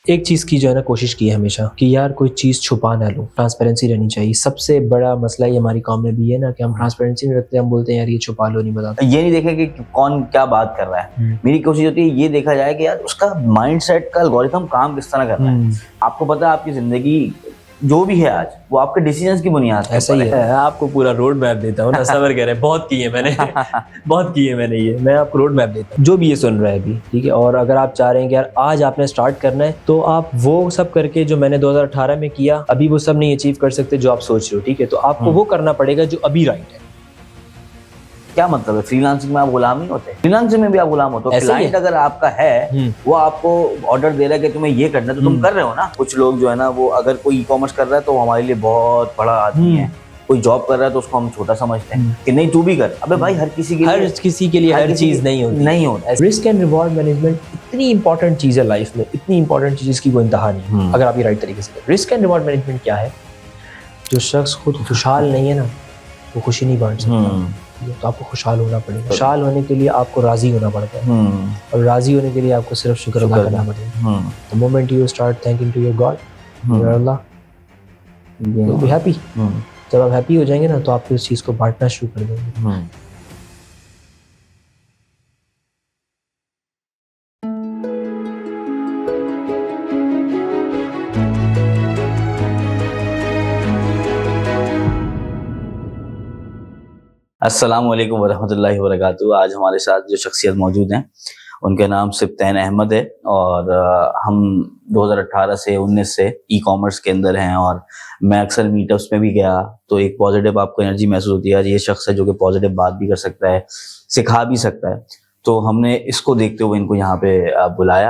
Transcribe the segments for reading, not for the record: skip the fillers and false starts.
ایک چیز کی جو ہے نا کوشش کی ہے ہمیشہ کہ یار کوئی چیز چھپا نہ لو, ٹرانسپیرنسی رہنی چاہیے. سب سے بڑا مسئلہ یہ ہماری قوم میں بھی ہے نا کہ ہم ٹرانسپیرنسی نہیں رکھتے, ہم بولتے ہیں یار یہ چھپا لو, نہیں بتاتے. یہ نہیں دیکھیں کہ کون کیا بات کر رہا ہے. میری کوشش ہوتی ہے یہ دیکھا جائے کہ یار اس کا مائنڈ سیٹ کا الگوریتھم کام کس طرح کر رہا ہے. آپ کو پتا ہے آپ کی زندگی جو بھی ہے آج وہ آپ کے ڈیسیجنز کی بنیاد پر ایسا ہی ہے. آپ کو پورا روڈ میپ دیتا ہوں نا, صبر کر رہے ہیں, بہت کی ہے میں نے, بہت کی ہے میں نے, یہ میں آپ کو روڈ میپ دیتا ہوں جو بھی یہ سن رہا ہے ابھی, ٹھیک ہے. اور اگر آپ چاہ رہے ہیں کہ یار آج آپ نے اسٹارٹ کرنا ہے تو آپ وہ سب کر کے جو میں نے 2018 میں کیا ابھی وہ سب نہیں اچیو کر سکتے جو آپ سوچ رہے ہو, ٹھیک ہے. تو آپ کو وہ کرنا پڑے گا جو ابھی رائٹ ہے. کیا مطلب ہے؟ فری لانسنگ میں آپ غلام نہیں ہوتے, فری لانسنگ میں بھی آپ غلام ہوتے ہو. کلائنٹ اگر آپ کا ہے وہ آپ کو آرڈر دے رہا ہے کہ تمہیں یہ کرنا ہے تو تم کر رہے ہو نا. کچھ لوگ جو ہے نا وہ اگر کوئی ای کامرس کر رہا ہے تو وہ ہمارے لیے بہت بڑا آدمی ہے, کوئی جاب کر رہا ہے تو اس کو ہم چھوٹا سمجھتے ہیں کہ نہیں تو بھی کر. ابے بھائی ہر کسی کے لیے ہر چیز نہیں ہوتی. رسک اینڈ ریوارڈ مینجمنٹ اتنی امپورٹنٹ چیز ہے لائف میں, اتنی امپورٹنٹ چیز کی کوئی انتہا نہیں اگر آپ یہ رائٹ طریقے سے کریں. رسک اینڈ ریوارڈ مینجمنٹ کیا ہے؟ جو شخص خود خوشحال نہیں ہے نا وہ خوشی نہیں بانٹ سکتا. تو آپ کو خوشحال ہونا پڑے گا. خوشحال ہونے کے لیے آپ کو راضی ہونا پڑتا ہے, اور راضی ہونے کے لیے آپ کو صرف شکر ادا کرنا پڑے گا. The moment you start thanking to your God, your Allah, you'll be happy. جب آپ ہیپی ہو جائیں گے نا تو آپ اس چیز کو بانٹنا شروع کر دیں گے. السلام علیکم ورحمۃ اللہ وبرکاتہ. آج ہمارے ساتھ جو شخصیت موجود ہیں ان کے نام سبطین احمد ہے, اور ہم 2018 سے 19 سے ای کامرس کے اندر ہیں, اور میں اکثر میٹ اپس میں بھی گیا تو ایک پازیٹیو آپ کو انرجی محسوس ہوتی ہے. یہ شخص ہے جو کہ پازیٹیو بات بھی کر سکتا ہے, سکھا بھی سکتا ہے. تو ہم نے اس کو دیکھتے ہوئے ان کو یہاں پہ بلایا,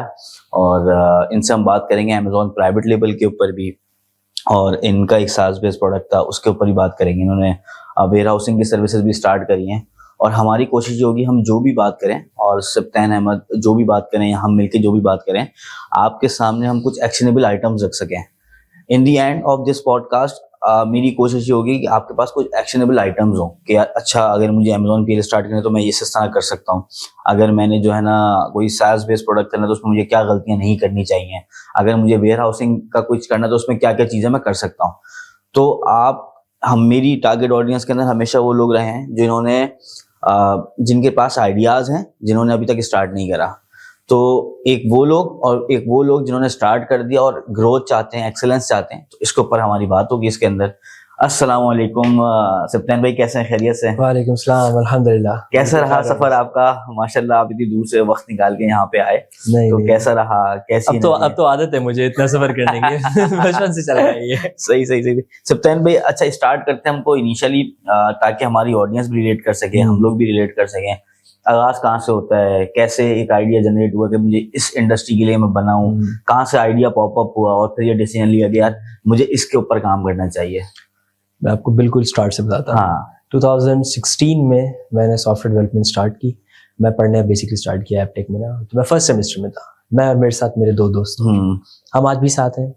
اور ان سے ہم بات کریں گے امیزون پرائیویٹ لیبل کے اوپر بھی, اور ان کا ایک ساز بیس پروڈکٹ تھا اس کے اوپر بھی بات کریں گے. انہوں نے ویئر ہاؤسنگ کی سروسز بھی اسٹارٹ کری ہیں, اور ہماری کوشش یہ ہوگی ہم جو بھی بات کریں اور سبطین احمد جو بھی بات کریں یا ہم مل کے جو بھی بات کریں آپ کے سامنے ہم کچھ ایکشنیبل آئٹمز رکھ سکیں. In the end of this podcast میری کوشش یہ ہوگی کہ آپ کے پاس کچھ ایکشنیبل آئٹمز ہوں کہ اچھا اگر مجھے امیزون پہ اسٹارٹ کرنا ہے تو میں یہ اس طرح کر سکتا ہوں, اگر میں نے جو ہے نا کوئی ساز بیس پروڈکٹ کرنا ہے تو اس میں مجھے کیا غلطیاں نہیں کرنی چاہیے, اگر مجھے ویئر ہاؤسنگ کا کچھ کرنا ہے تو اس میں کیا کیا چیزیں میں کر سکتا ہوں. تو ہم میری ٹارگیٹ آڈینس کے اندر ہمیشہ وہ لوگ رہے ہیں جنہوں نے جن کے پاس آئیڈیاز ہیں, جنہوں نے ابھی تک اسٹارٹ نہیں کرا. تو ایک وہ لوگ جنہوں نے اسٹارٹ کر دیا اور گروتھ چاہتے ہیں, ایکسلنس چاہتے ہیں, تو اس کے اوپر ہماری بات ہوگی اس کے اندر. السلام علیکم سبطین بھائی, کیسے ہیں؟ خیریت سے؟ وعلیکم السلام, الحمدللہ. کیسا رہا سفر آپ کا؟ ماشاءاللہ آپ اتنی دور سے وقت نکال کے یہاں پہ آئے, تو کیسا رہا؟ کیسی اب تو عادت ہے مجھے اتنا سفر کرنے کی, بچپن سے چل رہا ہے یہ. صحیح. سبطین بھائی اچھا اسٹارٹ کرتے ہیں ہم کو انیشلی, تاکہ ہماری آڈینس بھی ریلیٹ کر سکے, ہم لوگ بھی ریلیٹ کر سکیں. آغاز کہاں سے ہوتا ہے, کیسے ایک آئیڈیا جنریٹ ہوا کہ مجھے اس انڈسٹری کے لیے میں بناؤں, کہاں سے آئیڈیا پاپ اپ ہوا اور پھر یہ ڈیسیژن لیا کہ یار مجھے اس کے اوپر کام کرنا چاہیے؟ میں آپ کو بالکل اسٹارٹ سے بتاتا ہوں. 2016 میں نے سافٹ ویئر ڈیولپمنٹ اسٹارٹ کی. میں پڑھنے بیسکلی اسٹارٹ کیا ایپ ٹیک میں نا, تو میں فرسٹ سیمسٹر میں تھا. میں اور میرے ساتھ میرے 2 دوست, ہم آج بھی ساتھ ہیں.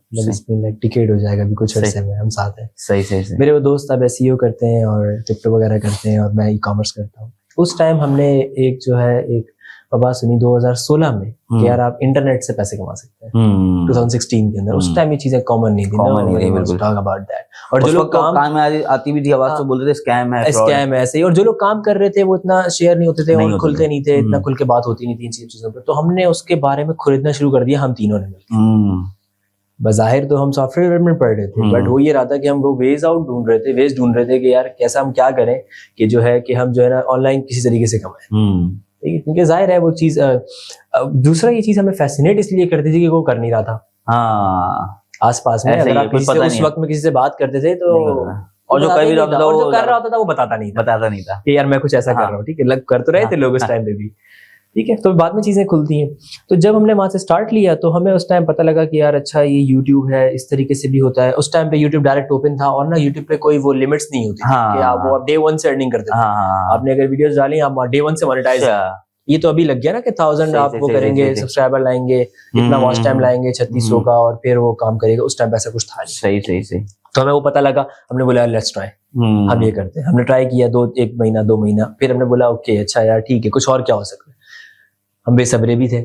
ٹکٹ ہو جائے گا ابھی کچھ عرصے میں, ہم ساتھ ہیں. صحیح. میرے وہ دوست اب ایس ای او کرتے ہیں اور کرپٹو وغیرہ کرتے ہیں, اور میں ای کامرس کرتا ہوں. اس ٹائم ہم نے ایک وبا سنی 2016 میں کہ یار آپ انٹرنیٹ سے پیسے کما سکتے ہیں. 2016 کے اندر, اس ٹائم یہ چیزیں کامن نہیں تھی. اور جو لوگ کام آتی بھی تھی آواز تو بولتے تھے اسکیم ہے ایسے ہی, اور جو لوگ کام کر رہے تھے وہ اتنا شیئر نہیں ہوتے تھے, اور کھلتے نہیں تھے, اتنا کھل کے بات ہوتی نہیں تھی ان چیزوں پہ. تو ہم نے اس کے بارے میں خریدنا شروع کر دیا, ہم تینوں نے مل کے. بظاہر تو ہم سافٹ ویئر ڈیولپمنٹ پڑھ رہے تھے, بٹ وہ یہ رہا تھا کہ ہم وہ ویز ڈھونڈ رہے تھے کہ یار کیسا ہم کیا کریں کہ جو ہے کہ ہم جو ہے نا آن لائن کسی طریقے سے کمائیں. کیونکہ ظاہر ہے وہ چیز. دوسرا یہ چیز ہمیں فیسینیٹ اس لیے کرتی تھی کہ وہ کر نہیں رہا تھا آس پاس میں. اگر آپ اس وقت میں کسی سے بات کرتے تھے تو اور جو کر رہا ہوتا تھا وہ بتاتا نہیں تھا کہ یار میں کچھ ایسا کر رہا ہوں. ٹھیک ہے, کر تو رہے تھے لوگ اس ٹائم پہ بھی. ٹھیک ہے, تو بعد میں چیزیں کھلتی ہیں. تو جب ہم نے وہاں سے اسٹارٹ لیا تو ہمیں اس ٹائم پتہ لگا کہ یار اچھا یہ یوٹیوب ہے, اس طریقے سے بھی ہوتا ہے. اس ٹائم پہ یوٹیوب ڈائریکٹ اوپن تھا, اور نا یوٹیوب پہ کوئی وہ لمٹس نہیں ہوتی کہ آپ وہ ڈے 1 سے ارننگ کرتے تھے. آپ نے اگر ویڈیوز ڈالی آپ ڈے 1 سے مانیٹائز. یہ تو ابھی لگ گیا نا کہ 1000 آپ وہ کریں گے, سبسکرائبر لائیں گے, اتنا واچ ٹائم لائیں گے 3600 کا, اور پھر وہ کام کرے گا. اس ٹائم پہ ایسا کچھ تھا نہیں. صحیح. تو ہمیں وہ پتہ لگا, ہم نے بولا لیٹس ٹرائی, ہم یہ کرتے ہیں. ہم نے ٹرائی کیا 1 مہینہ 2 مہینہ, پھر ہم نے بولا اوکے اچھا یار ٹھیک ہے, کچھ اور کیا ہو سکتا ہے. ہم بے صبرے بھی تھے,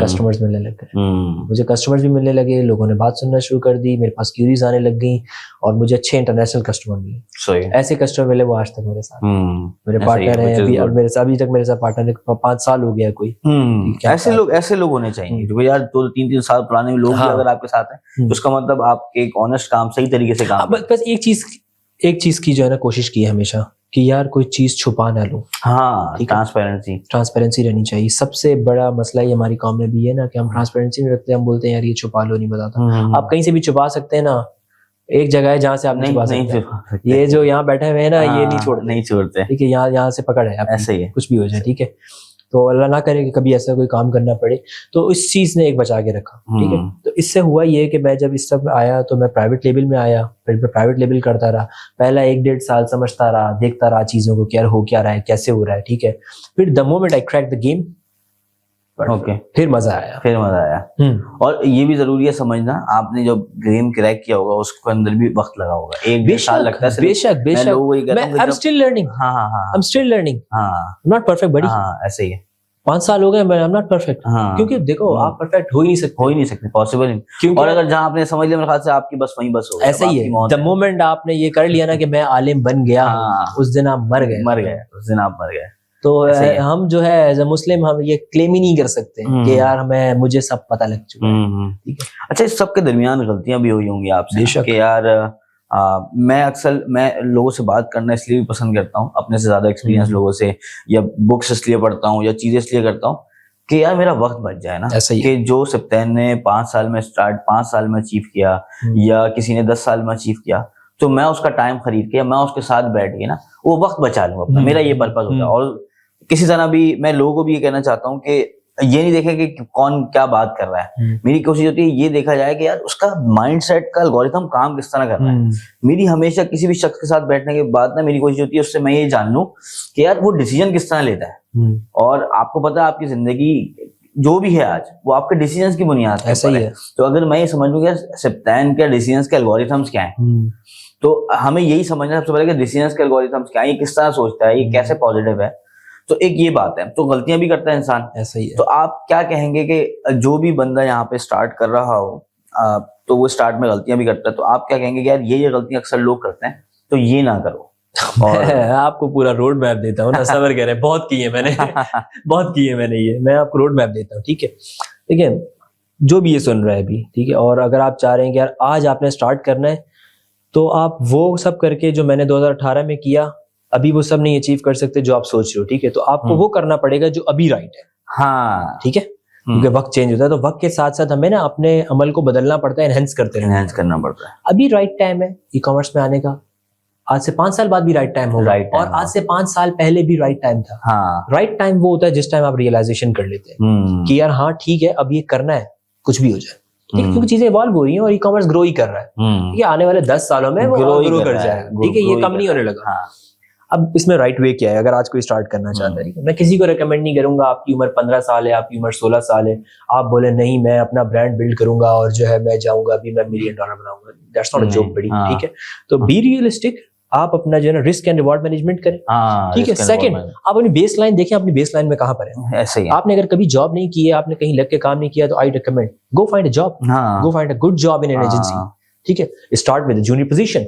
کسٹمرز ملنے لگ گئے, مجھے کسٹمرز بھی ملنے لگے, لوگوں نے بات سننا شروع کر دی, میرے پاس کیوریز آنے لگ گئیں, اور مجھے اچھے انٹرنیشنل کسٹمر ملے. ایسے کسٹمر ملے وہ آج تک میرے ساتھ, میرے پارٹنر ہیں ابھی تک میرے ساتھ پارٹنر 5 سال ہو گیا کوئی. ایسے لوگ ہونے چاہیے جو یار 2-3 سال پرانے لوگ بھی اگر آپ کے ساتھ ہیں تو اس کا مطلب آپ ایک آنےسٹ کام صحیح طریقے سے کام. بس ایک چیز کی جو ہے نا کوشش کی ہے ہمیشہ کہ یار کوئی چیز چھپا نہ لوں. ہاں, ٹرانسپیرنسی رہنی چاہیے. سب سے بڑا مسئلہ یہ ہماری قوم میں بھی ہے نا کہ ہم ٹرانسپیرنسی نہیں رکھتے, ہم بولتے ہیں یار یہ چھپا لو, نہیں بتاتا. آپ کہیں سے بھی چھپا سکتے ہیں نا, ایک جگہ ہے جہاں سے آپ نہیں چھپا سکتے. یہ جو یہاں بیٹھے ہوئے ہیں نا یہ نہیں چھوڑتے, ٹھیک ہے, یہاں سے پکڑ ہے, ایسے ہی کچھ بھی ہو جائے, ٹھیک ہے. تو اللہ نہ کرے کہ کبھی ایسا کوئی کام کرنا پڑے, تو اس چیز نے ایک بچا کے رکھا, ٹھیک ہے. تو اس سے ہوا یہ کہ میں جب اس سب آیا تو میں پرائیویٹ لیبل میں آیا, پھر میں پرائیویٹ لیبل کرتا رہا. پہلا 1-1.5 سال سمجھتا رہا, دیکھتا رہا چیزوں کو, کیا ہو کیا رہا ہے, کیسے ہو رہا ہے, ٹھیک ہے. پھر the moment I cracked the game, پھر مزہ آیا. اور یہ بھی ضروری ہے سمجھنا, آپ نے جو گیم کریک کیا ہوگا اس کے اندر بھی وقت لگا ہوگا, 1-1.5 سال لگتا ہے. بے شک I'm still learning. I'm not perfect buddy. ایسے ہی ہے, 5 سال ہو گئے, I'm not perfect. کیونکہ دیکھو آپ پرفیکٹ ہو ہی نہیں سکتے, پاسبل نہیں. اور اگر جہاں آپ نے سمجھ لیا میرے خیال سے آپ کی بس وہیں بس ہو گئی. ایسا ہی ہے, the moment آپ نے یہ کر لیا نا کہ میں عالم بن گیا, اس دن آپ مر گئے. تو ہم جو ہے ایز اے مسلم ہم یہ کلیم ہی نہیں کر سکتے کہ یار مجھے سب پتہ لگ چکا ہے. اچھا, اس سب کے درمیان غلطیاں بھی ہوئی ہوں گی آپ سے کہ یار میں لوگوں سے بات کرنا اس لیے بھی پسند کرتا ہوں, اپنے سے زیادہ ایکسپیرینس لوگوں سے, یا بکس اس لیے پڑھتا ہوں, یا چیزیں اس لیے کرتا ہوں کہ یار میرا وقت بچ جائے نا. کہ جو سبطین نے 5 سال میں اچیو کیا, یا کسی نے 10 سال میں اچیو کیا, تو میں اس کا ٹائم خرید کے میں اس کے ساتھ بیٹھ کے نا وہ وقت بچا لوں اپنا. میرا یہ پرپز ہوتا ہے. اور کسی طرح بھی میں لوگوں کو بھی یہ کہنا چاہتا ہوں کہ یہ نہیں دیکھے کہ کون کیا بات کر رہا ہے. میری کوشش ہوتی ہے یہ دیکھا جائے کہ یار اس کا مائنڈ سیٹ کا الگورتھم کام کس طرح کر رہا ہے. میری ہمیشہ کسی بھی شخص کے ساتھ بیٹھنے کے بعد نا میری کوشش ہوتی ہے اس سے میں یہ جان لوں کہ یار وہ ڈیسیجن کس طرح لیتا ہے. اور آپ کو پتا ہے آپ کی زندگی جو بھی ہے آج وہ آپ کے ڈیسیجنس کی بنیاد پر ہے. تو اگر میں یہ سمجھ لوں کہ سبطین کے ڈیسیجنس کے الگورتھمس کیا ہیں, تو ہمیں یہی سمجھنا سب سے پہلے کہ ڈیسیجنس کے الگورتھمس کیا ہیں, یہ کس طرح سوچتا ہے, یہ کیسے پازیٹیو ہے. تو ایک یہ بات ہے. تو غلطیاں بھی کرتا ہے انسان, ایسا ہی ہے. تو آپ کیا کہیں گے کہ جو بھی بندہ یہاں پہ اسٹارٹ کر رہا ہو تو وہ اسٹارٹ میں غلطیاں بھی کرتا ہے, تو آپ کیا کہیں گے کہ یار یہ غلطیاں اکثر لوگ کرتے ہیں تو یہ نہ کرو. آپ کو پورا روڈ میپ دیتا ہوں نا, صبر کریں, بہت کی ہے میں نے یہ میں آپ کو روڈ میپ دیتا ہوں, ٹھیک ہے. دیکھیں جو بھی یہ سن رہا ہے ابھی, ٹھیک ہے, اور اگر آپ چاہ رہے ہیں کہ یار آج آپ نے اسٹارٹ کرنا ہے تو آپ وہ سب کر کے جو میں نے 2018 میں کیا ابھی وہ سب نہیں اچیو کر سکتے جو آپ سوچ رہے ہو, ٹھیک ہے. تو آپ کو وہ کرنا پڑے گا جو ابھی رائٹ ہے. ہاں, ٹھیک ہے, کیونکہ وقت چینج ہوتا ہے تو وقت کے ساتھ ساتھ ہمیں نا اپنے عمل کو بدلنا پڑتا ہے, انہینس کرنا پڑتا ہے. ابھی رائٹ ٹائم ہے ای کامرس میں آنے کا, آج سے 5 سال بعد بھی رائٹ ٹائم ہوگا, اور آج سے 5 سال پہلے بھی رائٹ ٹائم تھا. رائٹ ٹائم وہ ہوتا ہے جس ٹائم آپ ریئلائزیشن کر لیتے ہیں کہ یار ہاں ٹھیک ہے اب یہ کرنا ہے, کچھ بھی ہو جائے, کیونکہ چیزیں ایوالو ہو رہی ہیں اور ای کامرس گرو ہی کر رہا ہے. یہ آنے والے 10 سالوں میں وہ گرو کر جائے گا, ٹھیک ہے, یہ کم نہیں ہونے لگا. اب اس میں رائٹ وے کیا ہے, اگر آج کوئی اسٹارٹ کرنا چاہتا ہے, میں کسی کو ریکمینڈ نہیں کروں گا آپ کی عمر 15 سال ہے, آپ کی عمر 16 سال ہے, آپ بولے نہیں میں اپنا برانڈ بلڈ کروں گا اور جو ہے میں جاؤں گا ابھی میں $1 ملین بناؤں گا. دیٹس ناٹ اے جوک بڑی, ٹھیک ہے. تو بی ریئلسٹک, آپ اپنا جو ہے نا رسک اینڈ ریوارڈ مینجمنٹ کریں, ٹھیک ہے. سیکنڈ, آپ اپنی بیس لائن دیکھیں, اپنی بیس لائن میں کہاں پر ہے. ایسے ہی آپ نے اگر کبھی جاب نہیں کی ہے, آپ نے کہیں لگ کے کام نہیں کیا, تو I recommend go find a job, go find a good job in an agency, ٹھیک ہے. Start with junior position,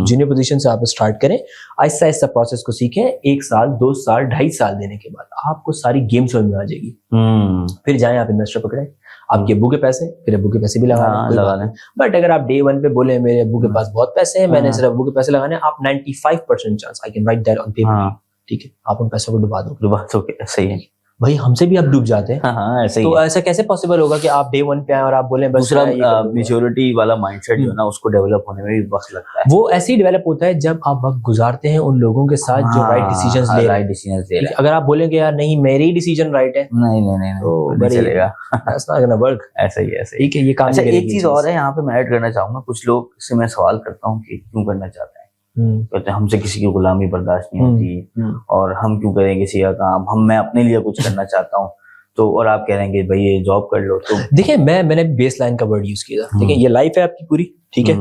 junior position سے آپ اسٹارٹ کریں, آہستہ آہستہ پروسیس کو سیکھیں. 1 سال 2 سال 2.5 سال دینے کے بعد آپ کو ساری گیم سمجھ میں آ جائے گی. پھر جائیں آپ انویسٹر پکڑیں, آپ کے ابو کے پیسے, پھر ابو کے پیسے بھی لگا لیں. بٹ اگر آپ ڈے 1 پہ بولیں میرے ابو کے پاس بہت پیسے ہیں, میں نے صرف ابو کے پیسے لگانے, آپ 95% chance I can write that on paper, ٹھیک ہے, آپ ان پیسوں کو ڈبا دو. صحیح ہے بھائی, ہم سے بھی آپ ڈوب جاتے ہیں. تو ایسا کیسے پاسبل ہوگا کہ آپ ڈے 1 پہ آئیں اور آپ بولیں بس. دوسرا میچورٹی والا مائنڈ سیٹ جو ہے نا اس کو ڈیولپ ہونے میں بھی وقت لگتا ہے. وہ ایسے ہی ڈیولپ ہوتا ہے جب آپ وقت گزارتے ہیں ان لوگوں کے ساتھ جو رائٹ ڈیسیجنز لے رہے ہیں. اگر آپ بولیں کہ یار نہیں میرے ہی ڈیسیجن رائٹ ہے, نہیں چلے گا, ایسا ہی ہے. ٹھیک ہے, یہ کام. ایک چیز اور ہے یہاں پہ میں ایڈ کرنا چاہوں گا. کچھ لوگ سے میں سوال کرتا ہوں کہ کیوں کرنا چاہتے ہیں, کہتے ہیں ہم سے کسی کی غلامی برداشت نہیں ہوتی, اور ہم کیوں کریں کسی کا کام, میں اپنے لیے کچھ کرنا چاہتا ہوں. تو اور آپ کہہ رہے ہیں کہ بھائی یہ جاب کر لو. تو دیکھیں میں نے بیس لائن کا ورڈ یوز کیا تھا. دیکھیں یہ لائف ہے آپ کی پوری, ٹھیک ہے,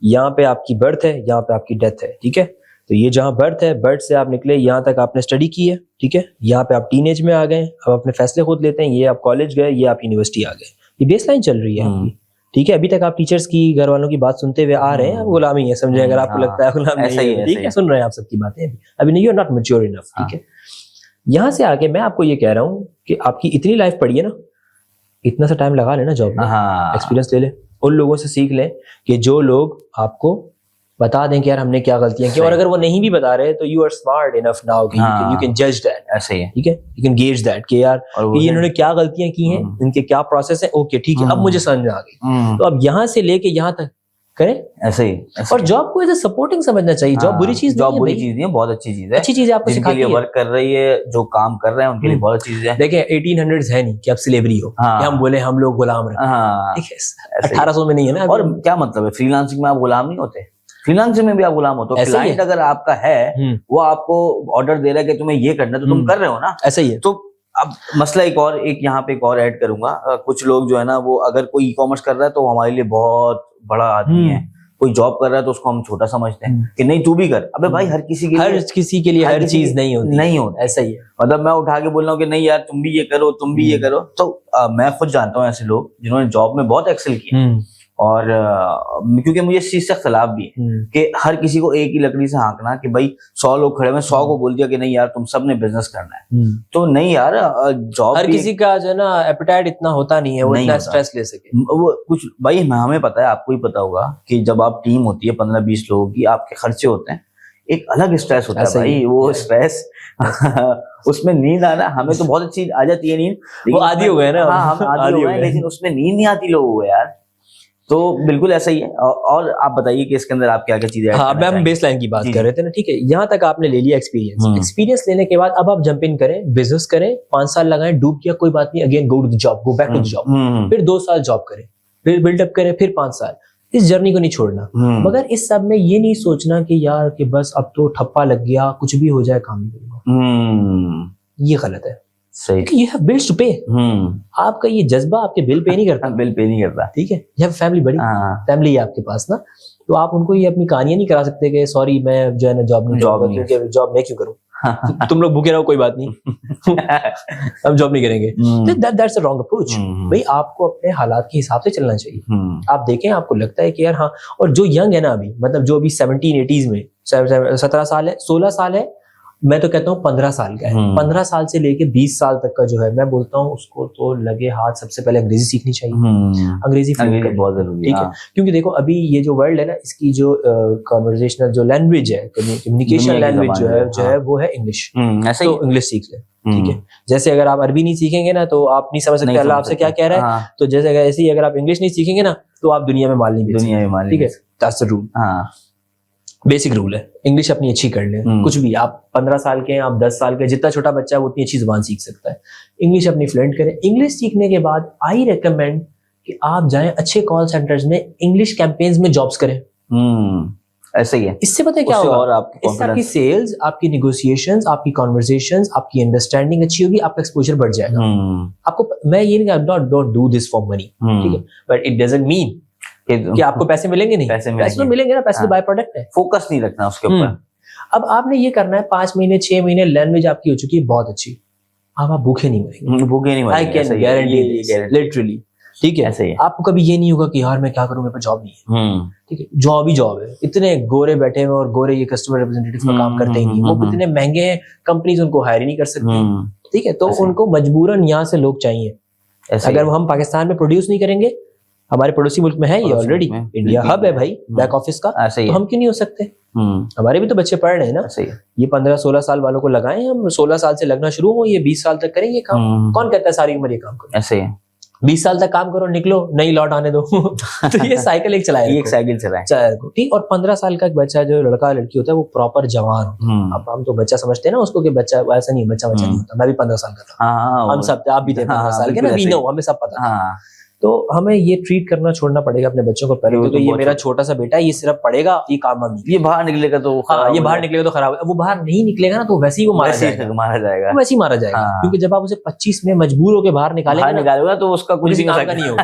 یہاں پہ آپ کی برتھ ہے, یہاں پہ آپ کی ڈیتھ ہے, ٹھیک ہے. تو یہ جہاں برتھ ہے، برتھ سے آپ نکلے، یہاں تک آپ نے اسٹڈی کی ہے، ٹھیک ہے، یہاں پہ آپ ٹین ایج میں آ گئے، اب اپنے فیصلے خود لیتے ہیں، یہ آپ کالج گئے، یہ آپ یونیورسٹی آ گئے، یہ بیس لائن چل رہی ہے آپ کی، ٹھیک ہے. ابھی تک آپ ٹیچرس کی، گھر والوں کی بات سنتے ہوئے آ رہے ہیں، غلامی ہے سمجھے، اگر آپ کو لگتا ہے غلام نہیں ہے، ٹھیک ہے، سن رہے ہیں آپ سب کی باتیں، ابھی نہیں، you are not mature enough, ٹھیک ہے. یہاں سے آگے میں آپ کو یہ کہہ رہا ہوں کہ آپ کی اتنی لائف پڑی ہے نا، اتنا سا ٹائم لگا لینا جاب میں، ایکسپیرینس لے لیں، ان لوگوں سے سیکھ لیں کہ جو لوگ آپ کو بتا دیں کہ یار ہم نے کیا غلطیاں کی، اور اگر وہ نہیں بھی بتا رہے تو you are smart enough now کہ یو کین جج دیٹ، ایسے ہی ہے، ٹھیک ہے، یو کین گیج دیٹ کہ یار یہ انہوں نے کیا غلطیاں کی ہیں، ان کے کیا پروسیس ہے، اوکے ٹھیک ہے، اب مجھے سمجھ میں آ گئی. تو اب یہاں سے لے کے یہاں تک کریں ایسے ہی. اور جاب کو ایز اے سپورٹنگ سمجھنا چاہیے. جاب بری چیز نہیں ہے، جاب بری چیز نہیں ہے، بہت اچھی چیز ہے، اچھی چیز ہے، آپ کو سکھاتی ہے. جن کے لیے ورک کر رہی ہے، جو کام کر رہے ہیں ان کے لیے بہت اچھی چیز ہے. دیکھیں 1800s ہے نہیں کہ اب سلیوری ہو کہ ہم بولے ہم لوگ غلام رہے، 1800 میں نہیں ہے نا. اور کیا مطلب ہے، فری لانسنگ میں آپ غلام نہیں ہوتے، فری لانسنگ میں بھی آپ غلام ہوتے ہو. کلائنٹ اگر آپ کا ہے، وہ آپ کو آرڈر دے رہا ہے کہ تمہیں یہ کرنا ہے تو تم کر رہے ہو نا. ایسا ہی ہے. تو اب مسئلہ ایک یہاں پہ ایک اور ایڈ کروں گا. کچھ لوگ جو ہے نا، وہ اگر کوئی ای کامرس کر رہا ہے تو ہمارے لیے بہت بڑا آدمی ہے، کوئی جاب کر رہا ہے تو اس کو ہم چھوٹا سمجھتے ہیں کہ نہیں تو بھی کر. ابے بھائی ہر کسی کے لیے ہر چیز نہیں ہوتی. ایسا ہی ہے. مطلب میں اٹھا کے بول رہا ہوں کہ نہیں یار تم بھی یہ کرو، تم بھی یہ کرو. تو میں خود جانتا ہوں ایسے لوگ جنہوں نے جاب میں بہت ایکسل کیا، اور کیونکہ مجھے اس چیز سے اختلاف بھی ہے کہ ہر کسی کو ایک ہی لکڑی سے ہانکنا کہ بھائی 100 لوگ کھڑے ہوئے 100 کو بول دیا کہ نہیں یار تم سب نے بزنس کرنا ہے. تو نہیں یار، جاب ہر کسی کا جو ہے نا ایپیٹائٹ اتنا ہوتا نہیں ہے وہ اتنا اسٹریس لے سکے. وہ کچھ بھائی ہمیں پتا ہے، آپ کو ہی پتا ہوگا کہ جب آپ ٹیم ہوتی ہے 15-20 لوگوں کی، آپ کے خرچے ہوتے ہیں، ایک الگ اسٹریس ہوتا ہے بھائی. وہ اسٹریس اس میں نیند آنا، ہمیں تو بہت اچھی آ جاتی ہے نیند، وہ عادی ہو گئے نا. ہاں ہم عادی ہو گئے، لیکن اس میں نیند نہیں آتی لوگوں کو یار. تو بالکل ایسا ہی ہے. اور آپ بتائیے کہ اس کے اندر آپ کیا کیا چیزیں. ہاں اب ہم بیس لائن کی بات کر رہے تھے نا، ٹھیک ہے. یہاں تک آپ نے لے لیا ایکسپیرینس لینے کے بعد اب آپ جمپ ان کریں، بزنس کریں، 5 سال لگائیں، ڈوب کیا کوئی بات نہیں، again go to the job, go back to the job, پھر 2 سال جاب کریں، پھر بلڈ اپ کریں، پھر 5 سال. اس جرنی کو نہیں چھوڑنا، مگر اس سب میں یہ نہیں سوچنا کہ یار کہ بس اب تو ٹھپا لگ گیا، کچھ بھی ہو جائے کام نہیں کروں گا. یہ غلط ہے. You have bills to pay. آپ کا یہ جذبہ آپ کے بل پے نہیں کرتا، ٹھیک ہے. یہ فیملی، بڑی فیملی ہے آپ کے پاس نا، تو آپ ان کو یہ اپنی کہانیاں نہیں کرا سکتے کہ سوری میں جو ہے نا جاب میں کیوں کروں، تم لوگ بھوکے رہو کوئی بات نہیں، ہم جاب نہیں کریں گے. That's a wrong approach. بھائی آپ کو اپنے حالات کے حساب سے چلنا چاہیے. آپ دیکھیں آپ کو لگتا ہے کہ یار ہاں، اور جو ینگ ہے نا ابھی، مطلب جو ابھی 17-18 میں 17 سال ہے، 16 سال ہے، میں تو کہتا ہوں 15 سال کا ہے، 15 سال سے لے کے 20 سال تک کا جو ہے، میں بولتا ہوں اس کو تو لگے ہاتھ سب سے پہلے انگریزی سیکھنی چاہیے. انگریزی بہت ضروری ہے، ٹھیک ہے. کیونکہ دیکھو ابھی یہ جو ورلڈ ہے نا، اس کی جو کنورزیشنل جو لینگویج ہے، کمیونیکیشن لینگویج جو ہے وہ ہے انگلش. تو انگلش سیکھ لیں، ٹھیک ہے. جیسے اگر آپ عربی نہیں سیکھیں گے نا تو آپ نہیں سمجھ سکتے اللہ آپ سے کیا کہہ رہا ہے. تو جیسے ایسے ہی اگر آپ انگلش نہیں سیکھیں گے نا تو آپ دنیا میں مال نہیں بیچ سکتے، ٹھیک ہے. That's the rule. Basic rule ہے. انگلش اپنی اچھی کر لیں، کچھ بھی آپ 15 سال کے ہیں، آپ 10 سال کے، جتنا چھوٹا بچہ ہے وہ اتنی اچھی زبان سیکھ سکتا ہے. انگلش اپنی فلوئنٹ کریں. انگلش سیکھنے کے بعد آئی ریکمینڈ کہ آپ جائیں اچھے کال سینٹرز میں، انگلش کیمپینز میں جابس کریں. ایسا ہی ہے. اس سے پتہ کیا ہوگا، اور اس سے آپ کی سیلز، آپ کی نیگوشیشنز، آپ کی کنورسیشنز، آپ کی انڈرسٹینڈنگ اچھی ہوگی، آپ کا ایکسپوجر بڑھ جائے گا. آپ کو میں یہ نہیں کہا don't do this for money, ٹھیک ہے، بٹ اٹ ڈزنٹ مین کہ آپ کو پیسے ملیں گے نہیں. پیسے تو ملیں گے نا، پیسے تو بائی پروڈکٹ ہے. فوکس نہیں رکھنا اس کے اوپر. اب آپ نے یہ کرنا ہے 5 مہینے 6 مہینے، لینگویج آپ کی ہو چکی ہے بہت اچھی، اب آپ بھوکے نہیں مریں گے. بھوکے نہیں مریں گے، I can guarantee literally. ٹھیک ہے. آپ کو کبھی یہ نہیں ہوگا کہ یار میں کیا کروں، میرے پاس جاب نہیں ہے. ٹھیک ہے، جاب ہی جاب ہے. اتنے گورے بیٹھے ہوئے اور گورے یہ کسٹمر ریپرزینٹیو کا کام کرتے ہی نہیں، وہ اتنے مہنگے ہیں، کمپنیز ان کو ہائر ہی نہیں کر سکتی. ٹھیک ہے، تو ان کو مجبوراً یہاں سے لوگ چاہیے. اگر ہم پاکستان میں پروڈیوس نہیں کریں گے، ہمارے پڑوسی ملک میں ہے یہ آلریڈی، انڈیا ہب ہے بھائی بیک آفس کا، تو ہم کیوں نہیں ہو سکتے؟ ہمارے بھی تو بچے پڑھ رہے ہیں نا. یہ 15-16 سال والوں کو لگائیں، ہم 16 سال سے لگنا شروع ہو، یہ 20 سال تک کریں یہ کام. کون کہتا ہے ساری عمر یہ کام کرو؟ ایسے 20 سال تک کام کرو، نکلو نہیں لوٹ آنے دو. تو یہ سائیکل ایک چلائے، ٹھیک. اور 15 سال کا ایک بچہ جو لڑکا لڑکی ہوتا ہے وہ پراپر جوان ہوتا ہے. اب ہم تو بچہ سمجھتے ہیں نا اس کو کہ بچہ ایسا نہیں، بچہ نہیں ہوتا. میں بھی 15 سال کا تھا، ہم سب، آپ بھی تھے 15 سال کے نا، ہمیں سب پتا تھا. تو ہمیں یہ ٹریٹ کرنا چھوڑنا پڑے گا اپنے بچوں کو پہلے، کیونکہ یہ میرا چھوٹا سا بیٹا ہے، یہ صرف پڑھے گا، یہ کامیاب نہیں، یہ باہر نکلے گا تو یہ باہر نکلے گا تو خراب ہے. وہ باہر نہیں نکلے گا نا تو ویسے ہی وہ مارا جائے گا، ویسے ہی مارا جائے گا. کیونکہ جب آپ اسے 25 میں مجبور ہو کے باہر نکالیں گے تو اس کا کچھ بھی کام کا نہیں ہوگا.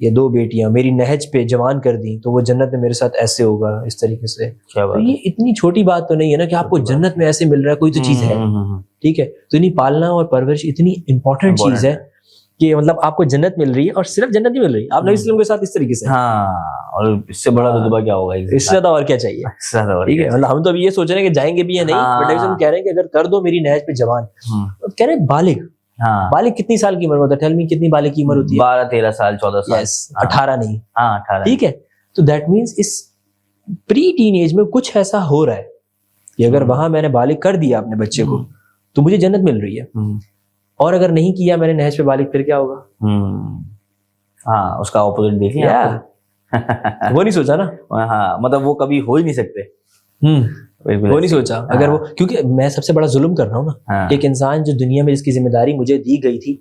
یہ 2 بیٹیاں میری نہج پہ جوان کر دی تو وہ جنت میں میرے ساتھ ایسے ہوگا, اس طریقے سے. تو یہ اتنی چھوٹی بات تو نہیں ہے نا کہ آپ کو جنت میں ایسے مل رہا ہے, کوئی تو چیز ہے, ٹھیک ہے. تو انہیں پالنا اور پرورش اتنی امپورٹنٹ چیز ہے کہ مطلب آپ کو جنت مل رہی ہے, اور صرف جنت نہیں مل رہی, آپ نبی وسلم کے ساتھ اس طریقے سے. ہاں, اور اس سے بڑا تجربہ کیا ہوگا, اس سے زیادہ اور کیا چاہیے, ٹھیک ہے. مطلب ہم تو ابھی یہ سوچ رہے ہیں کہ جائیں گے بھی یا نہیں, بٹ نبی وسلم کہہ رہے ہیں کہ اگر کر دو میری نہج پہ جوان, کہہ رہے ہیں بالغ. بالغ کتنی سال کی عمر ہوتا ہے, ٹیل می کتنی بالغ کی عمر ہوتی ہے؟ 12-13 سال 14 سال. 18 نہیں. ہاں 18. ٹھیک ہے. تو دیٹ مینس اس پری ٹین ایج میں کچھ ایسا ہو رہا ہے کہ اگر وہاں میں نے بالغ کر دیا اپنے بچے کو تو مجھے جنت مل رہی ہے, اور اگر نہیں کیا میں نے نہج پہ بالغ, پھر کیا ہوگا؟ ہاں, اس کا اپوزٹ دیکھیں وہ نہیں سوچا نا. ہاں, مطلب وہ کبھی ہو ہی نہیں سکتے. وہ نہیں سوچا. اگر وہ, کیونکہ میں سب سے بڑا ظلم کر رہا ہوں نا, ایک انسان جو دنیا میں جس کی ذمہ داری مجھے دی گئی تھی,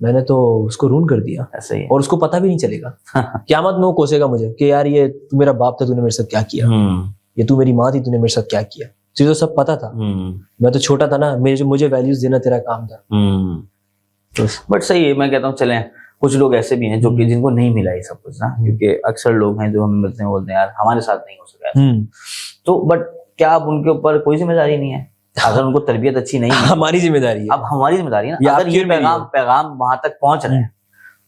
میں نے تو اس کو رون کر دیا, اور اس کو پتہ بھی نہیں چلے گا. قیامت میں وہ کوسے گا مجھے کہ یار یہ تو میرا باپ تھا, تو نے میرے ساتھ کیا کیا, یہ تو میری ماں تھی, تو نے میرے ساتھ کیا کیا. تجھے تو سب پتا تھا, میں تو چھوٹا تھا نا, مجھے ویلیوز دینا تیرا کام تھا. بٹ صحیح ہے, میں کہتا ہوں چلیں, کچھ لوگ ایسے بھی ہیں جو کہ جن کو نہیں ملا یہ سب کچھ نا, کیونکہ اکثر لوگ ہیں جو ہمیں ملتے ہیں بولتے ہیں یار ہمارے ساتھ نہیں ہو سکا. تو بٹ کیا اب ان کے اوپر کوئی ذمہ داری نہیں ہے اگر ان کو تربیت اچھی نہیں ہے؟ ہماری ذمہ داری ہے, اب ہماری ذمہ داری ہے نا. اگر یہ پیغام وہاں تک پہنچ رہے ہیں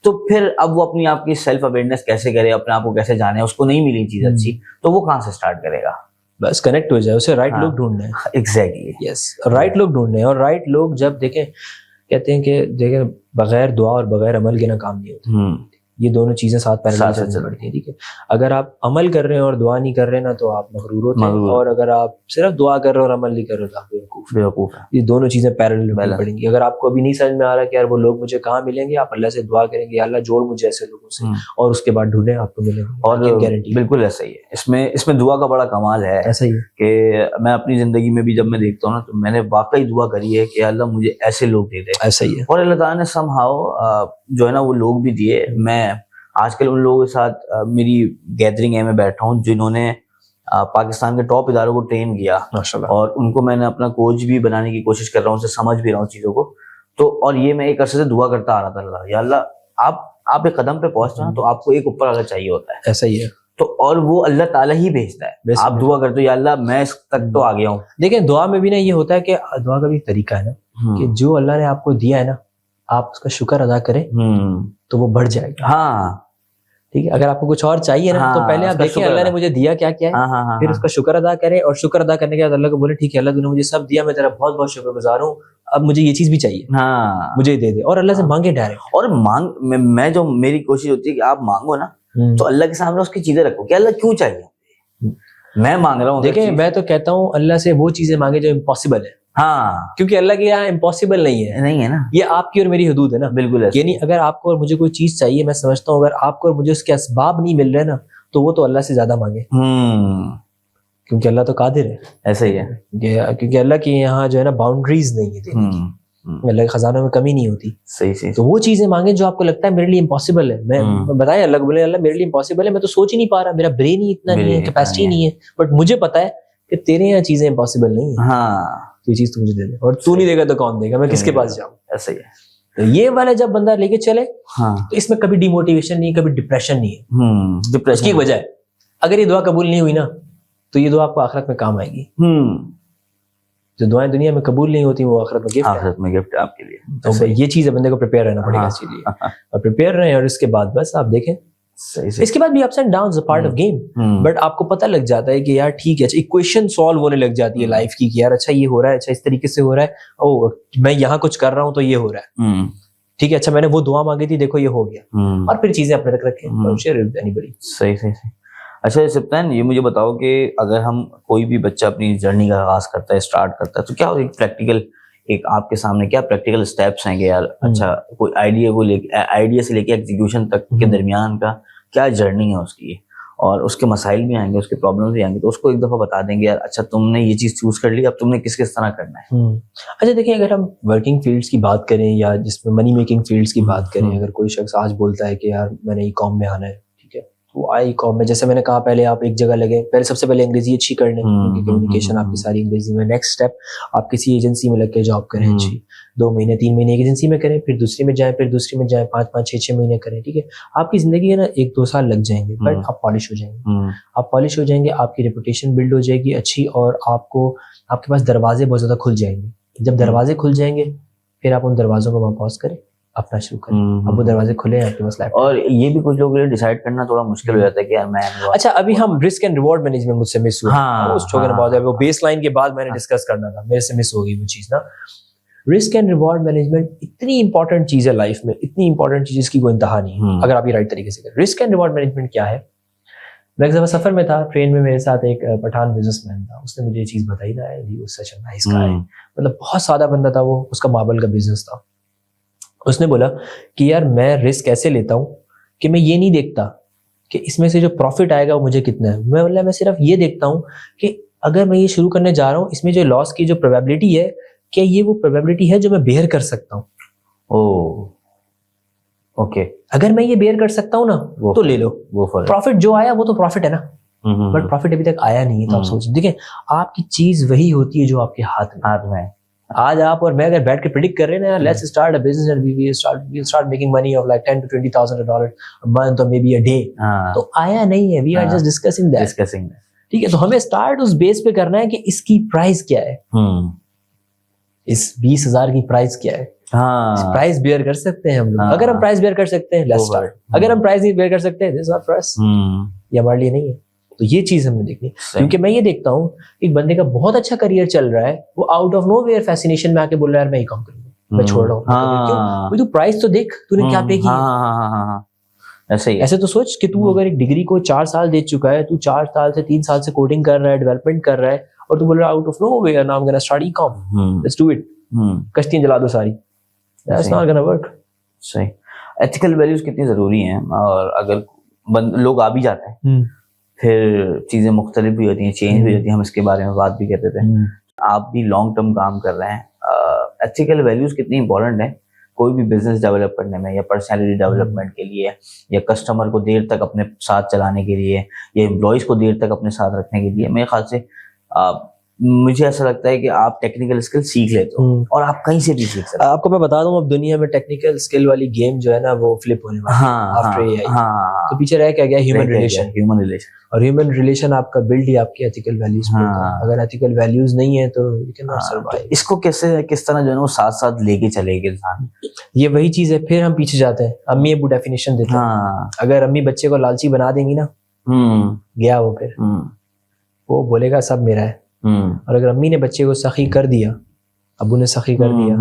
تو پھر اب وہ اپنی آپ کی سیلف اویئرنیس کیسے کرے, اپنے آپ کو کیسے جانے, اس کو نہیں ملی چیز اچھی تو وہ کہاں سے اسٹارٹ کرے گا؟ بس کنیکٹ ہو جائے, اسے رائٹ لوگ ڈھونڈنے ہیں. ایگزیکٹلی, یس, رائٹ لوگ ڈھونڈنے ہیں. اور رائٹ لوگ جب دیکھیں, کہتے ہیں کہ دیکھیں بغیر دعا اور بغیر عمل کے نا کام نہیں ہوتا. یہ دونوں چیزیں ساتھ پیرالل چلنی پڑتی ہیں, ٹھیک ہے. اگر آپ عمل کر رہے ہیں اور دعا نہیں کر رہے نا تو آپ مغرور ہوتے ہیں, اور اگر آپ صرف دعا کر رہے ہیں اور عمل نہیں کر رہے تو آپ بیوقوف ہیں. یہ دونوں چیزیں پیرالل پڑیں گی. اگر آپ کو ابھی نہیں سمجھ میں آ رہا کہ یار وہ لوگ مجھے کہاں ملیں گے, آپ اللہ سے دعا کریں گے یا اللہ جوڑ مجھے ایسے لوگوں سے, اور اس کے بعد ڈھونڈیں آپ کو ملیں گے, اور گارنٹی. بالکل ایسا ہی ہے, اس میں دعا کا بڑا کمال ہے. ایسا ہی ہے کہ میں اپنی زندگی میں بھی جب میں دیکھتا ہوں نا, تو میں نے واقعی دعا کری ہے کہ اللہ مجھے ایسے لوگ دے دے. ایسا ہی ہے, اور اللہ تعالیٰ نے سم ہاؤ جو ہے نا وہ لوگ بھی دیے. میں آج کل ان لوگوں کے ساتھ میری گیدرنگ ہے, میں بیٹھا ہوں جنہوں نے پاکستان کے ٹاپ اداروں کو ٹرین کیا, اور ان کو میں نے اپنا کوچ بھی بنانے کی کوشش کر رہا ہوں, ان سے سمجھ بھی رہا ہوں چیزوں کو. تو اور یہ میں ایک عرصے سے دعا کرتا آ رہا تھا, اللہ یا اللہ آپ ایک قدم پہ پہنچتے ہیں تو آپ کو ایک اوپر آگے چاہیے ہوتا ہے. ایسا ہی ہے. تو اور وہ اللہ تعالیٰ ہی بھیجتا ہے. آپ دعا کرتے ہو یا اللہ میں اس تک تو آ گیا ہوں. دیکھیں دعا میں بھی نا یہ ہوتا ہے کہ دعا کا بھی طریقہ ہے نا, کہ جو اللہ نے آپ کو دیا ہے نا آپ اس کا شکر ادا کریں تو وہ بڑھ جائے گا. ہاں ٹھیک ہے. اگر آپ کو کچھ اور چاہیے نا تو پہلے آپ دیکھیں اللہ نے مجھے دیا کیا کیا ہے, پھر اس کا شکر ادا کریں, اور شکر ادا کرنے کے بعد اللہ کو بولے ٹھیک ہے اللہ تو نے مجھے سب دیا, میں تیرا بہت بہت شکر گزار ہوں, اب مجھے یہ چیز بھی چاہیے, مجھے دے دے. اور اللہ سے مانگے ڈائریکٹ. اور میں جو میری کوشش ہوتی ہے کہ آپ مانگو نا تو اللہ کے سامنے اس کی چیزیں رکھو کہ اللہ کیوں چاہیے, میں مانگ رہا ہوں. دیکھیں میں تو کہتا ہوں اللہ سے وہ چیزیں مانگے جو امپاسبل ہے. ہاں, کیونکہ اللہ کے یہاں امپاسبل نہیں ہے نا, یہ آپ کی اور میری حدود ہے نا. بالکل. یعنی اگر آپ کو اور مجھے کوئی چیز چاہیے, میں سمجھتا ہوں اگر آپ کو اور مجھے اس کے اسباب نہیں مل رہے نا تو وہ تو اللہ سے زیادہ مانگے, کیونکہ اللہ تو قادر ہے. ایسا ہی ہے, کیونکہ اللہ کے یہاں جو ہے نا باؤنڈریز نہیں ہے, اللہ کے خزانوں میں کمی نہیں ہوتی. صحیح. تو وہ چیزیں مانگیں جو آپ کو لگتا ہے میرے لیے امپاسبل ہے. میں بتائیں اللہ کو بولے اللہ میرے لیے امپاسبل ہے, میں تو سوچ ہی نہیں پا رہا, میرا برین ہی اتنا نہیں ہے, کیپیسٹی نہیں ہے, بٹ مجھے پتا ہے کہ تیرے یہاں چیزیں امپاسبل نہیں ہیں. یہ چیز تو مجھے دے دے, اور تو نہیں دے گا تو کون دے گا, میں کس کے پاس جاؤں. ایسا ہی ہے. تو یہ والا جب بندہ لے کے چلے تو اس میں کبھی ڈی موٹیویشن نہیں, کبھی ڈپریشن نہیں ہے. اس کی وجہ ہے اگر یہ دعا قبول نہیں ہوئی نا تو یہ دعا آپ کو آخرت میں کام آئے گی. جو دعائیں دنیا میں قبول نہیں ہوتی وہ آخرت میں گفٹ ہے آپ کے لیے. تو یہ چیز ہے, بندے کو پریپیئر رہنا پڑے گا اس کے لیے, اور پریپیئر رہیں, اور اس کے بعد بس آپ دیکھیں اس کے بعد بھی ups and Downs a part of game, but آپ کو پتہ لگ جاتا ہے کہ یار ٹھیک ہے, ایکویشن سالو ہونے لگ جاتی ہے لائف کی, کہ یار اچھا یہ ہو رہا ہے, اچھا اس طریقے سے ہو رہا ہے, او میں یہاں کچھ کر رہا ہوں تو یہ ہو رہا ہے, ٹھیک ہے, اچھا میں نے وہ دعا مانگی تھی دیکھو یہ ہو گیا, اور پھر چیزیں اپنے تک رکھیں. صحیح. اچھا سپتین, یہ مجھے بتاؤ کہ اگر ہم کوئی بھی بچہ اپنی جرنی کا آغاز کرتا ہے, اسٹارٹ کرتا ہے, تو کیا ایک پریکٹیکل ایک آپ کے سامنے کیا پریکٹیکل اسٹیپس ہیں کہ یار اچھا کوئی آئیڈیا سے لے کے ایگزیکیوشن تک کے درمیان کا کیا جرنی ہے اس کی, اور اس کے مسائل بھی آئیں گے, اس کے پرابلمس بھی آئیں گے, تو اس کو ایک دفعہ بتا دیں گے یار اچھا تم نے یہ چیز چوز کر لی, اب تم نے کس طرح کرنا ہے. اچھا دیکھیں اگر ہم ورکنگ فیلڈس کی بات کریں یا جس میں منی میکنگ فیلڈس کی بات کریں, اگر کوئی شخص آج بولتا ہے کہ یار میں نے ای کام میں آنا ہے, ٹھیک ہے, وہ آئی کام میں جیسے میں نے کہا پہلے آپ ایک جگہ لگے, پہلے سب سے پہلے انگریزی اچھی کر لیں کیونکہ کمیونیکیشن آپ کی ساری انگریزی میں. نیکسٹ اسٹیپ آپ کسی ایجنسی میں لگ کے جاب کریں اچھی, 2 مہینے 3 مہینے ایک ایجنسی میں کریں, پھر دوسری میں جائیں, پھر دوسری میں جائیں, 5 6 مہینے کریں, ٹھیک ہے. آپ کی زندگی ہے نا 1-2 سال لگ جائیں گے بٹ آپ پالش ہو جائیں گے, آپ پالش ہو جائیں گے, آپ کی ریپوٹیشن بلڈ ہو جائے گی اچھی, اور آپ کے پاس دروازے بہت زیادہ کھل جائیں گے. جب دروازے کھل جائیں گے پھر آپ ان دروازوں کو وہاں پاس کریں, اپنا شروع کریں. اب وہ دروازے کھلے ہیں آپ کے پاس. اور یہ بھی کچھ لوگوں کے لیے ڈیسائیڈ کرنا تھوڑا مشکل ہو جاتا ہے کہ یار میں, اچھا ابھی ہم رسک اینڈ ریوارڈ مینجمنٹ مجھ سے مس ہوا, وہ بیس لائن کے بعد میں نے ڈسکس کرنا تھا, میرے سے مس ہو گئی وہ چیز نا. رسک اینڈ ریوارڈ مینجمنٹ اتنی امپورٹنٹ چیز ہے لائف میں, اتنی امپورٹنٹ چیز اس کی کوئی انتہا نہیں ہے اگر آپ یہ رائٹ طریقے سے کریں. رسک اینڈ ریوارڈ مینجمنٹ کیا ہے؟ میں ایک دفعہ سفر میں تھا, ٹرین میں میرے ساتھ ایک پٹھان بزنس مین تھا, اس نے مجھے یہ چیز بتائی نا, سچ نائس گائے, مطلب بہت سادہ بندہ تھا وہ, اس کا ماربل کا بزنس تھا. اس نے بولا کہ یار میں رسک ایسے لیتا ہوں کہ میں یہ نہیں دیکھتا کہ اس میں سے جو پروفٹ آئے گا وہ مجھے کتنا ہے, میں صرف یہ دیکھتا ہوں کہ اگر میں یہ شروع کرنے جا رہا ہوں اس میں جو لاس کی جو پروبیبلٹی ہے, کیا یہ وہ پروبیبلٹی ہے جو میں بیئر کر سکتا ہوں. اوکے, اگر میں یہ بیئر کر سکتا ہوں نا تو لے لو. پروفٹ جو آیا وہ تو پروفٹ ہے نا, بٹ پروفٹ ابھی تک آیا نہیں ہے. تو آپ سوچیں, دیکھیں آپ کی چیز وہی ہوتی ہے جو آپ کے ہاتھ میں ہے. آج آپ اور میں اگر بیٹھ کے پریڈکٹ کر رہے ہیں نا, let's start a business and we will start making money of like $10,000 to $20,000 a month or maybe a day, تو آیا نہیں ہے. We are just discussing that, ٹھیک ہے. تو ہمیں اسٹارٹ اس بیس پہ کرنا ہے کہ اس کی پرائز کیا ہے, اس 20,000 کی پرائز کیا ہے. پرائز بیئر کر سکتے ہیں ہم لوگ. اگر ہم پرائز بیئر کر سکتے ہیں لیٹس اسٹارٹ. اگر ہم پرائز نہیں بیئر کر سکتے دس ناٹ فار اس, یہ ہمارے لیے نہیں ہے. تو یہ چیز ہم نے دیکھنی, کیونکہ میں یہ دیکھتا ہوں ایک بندے کا بہت اچھا کریئر چل رہا ہے, وہ out of nowhere fascination میں آ کے بول رہا ہے یار میں یہ کام کروں گا, میں چھوڑ رہا ہوں. تو پرائز تو دیکھ تو نے کیا پے کی. ایسے تو سوچ کہ تو اگر ایک ڈگری کو 4 سال دے چکا ہے, تو 4 سال سے 3 سال سے کوڈنگ کر رہا ہے, ڈیولپمنٹ کر رہا ہے, اور تو بول رہا ہے out of nowhere now I am gonna start e com, let's do it, کشتیاں جلا دو ساری. That's not gonna work. صحیح. ایتھیکل ویلیوز کتنی ضروری ہیں, اور اگر لوگ آ بھی جاتے ہیں پھر چیزیں مختلف بھی ہوتی ہیں, چینج بھی ہوتی ہیں. ہم اس کے بارے میں بات بھی کرتے تھے. آپ بھی لانگ ٹرم کام کر رہے ہیں, ایتھیکل ویلیوز کتنی امپورٹنٹ ہیں کوئی بھی بزنس ڈیولپ کرنے میں, یا پرسنالٹی ڈیولپمنٹ کے لیے, یا کسٹمر کو دیر تک اپنے ساتھ چلانے کے لیے, یا امپلائیز کو دیر تک اپنے ساتھ رکھنے کے لیے. میرے خیال سے مجھے ایسا لگتا ہے کہ آپ ٹیکنیکل اسکل سیکھ لیتے ہو, اور آپ کہیں سے بھی سیکھ سکتے ہو. آپ کو میں بتا دوں اب دنیا میں ٹیکنیکل اسکل والی گیم جو ہے نا وہ فلپ ہونے والی ہے. تو پیچھے رہ کیا گیا, ہیومن ریلیشن. اور ہیومن ریلیشن آپ کا بلڈ ہی آپ کے ایتھیکل ویلیوز پہ ہوتا ہے. اگر ایتھیکل ویلیوز نہیں ہے تو یو کین ناٹ سروائیو. اس کو کس طرح جو ہے نا وہ ساتھ ساتھ لے کے چلے گا انسان, یہ وہی چیز ہے. پھر ہم پیچھے جاتے ہیں, امی ابو ڈیفینیشن دیتے ہیں. اگر امی بچے کو لالچی بنا دیں گی نا, گیا وہ, پھر وہ بولے گا سب میرا ہے. اور اگر امی نے بچے کو سخی کر دیا, ابو نے سخی کر دیا,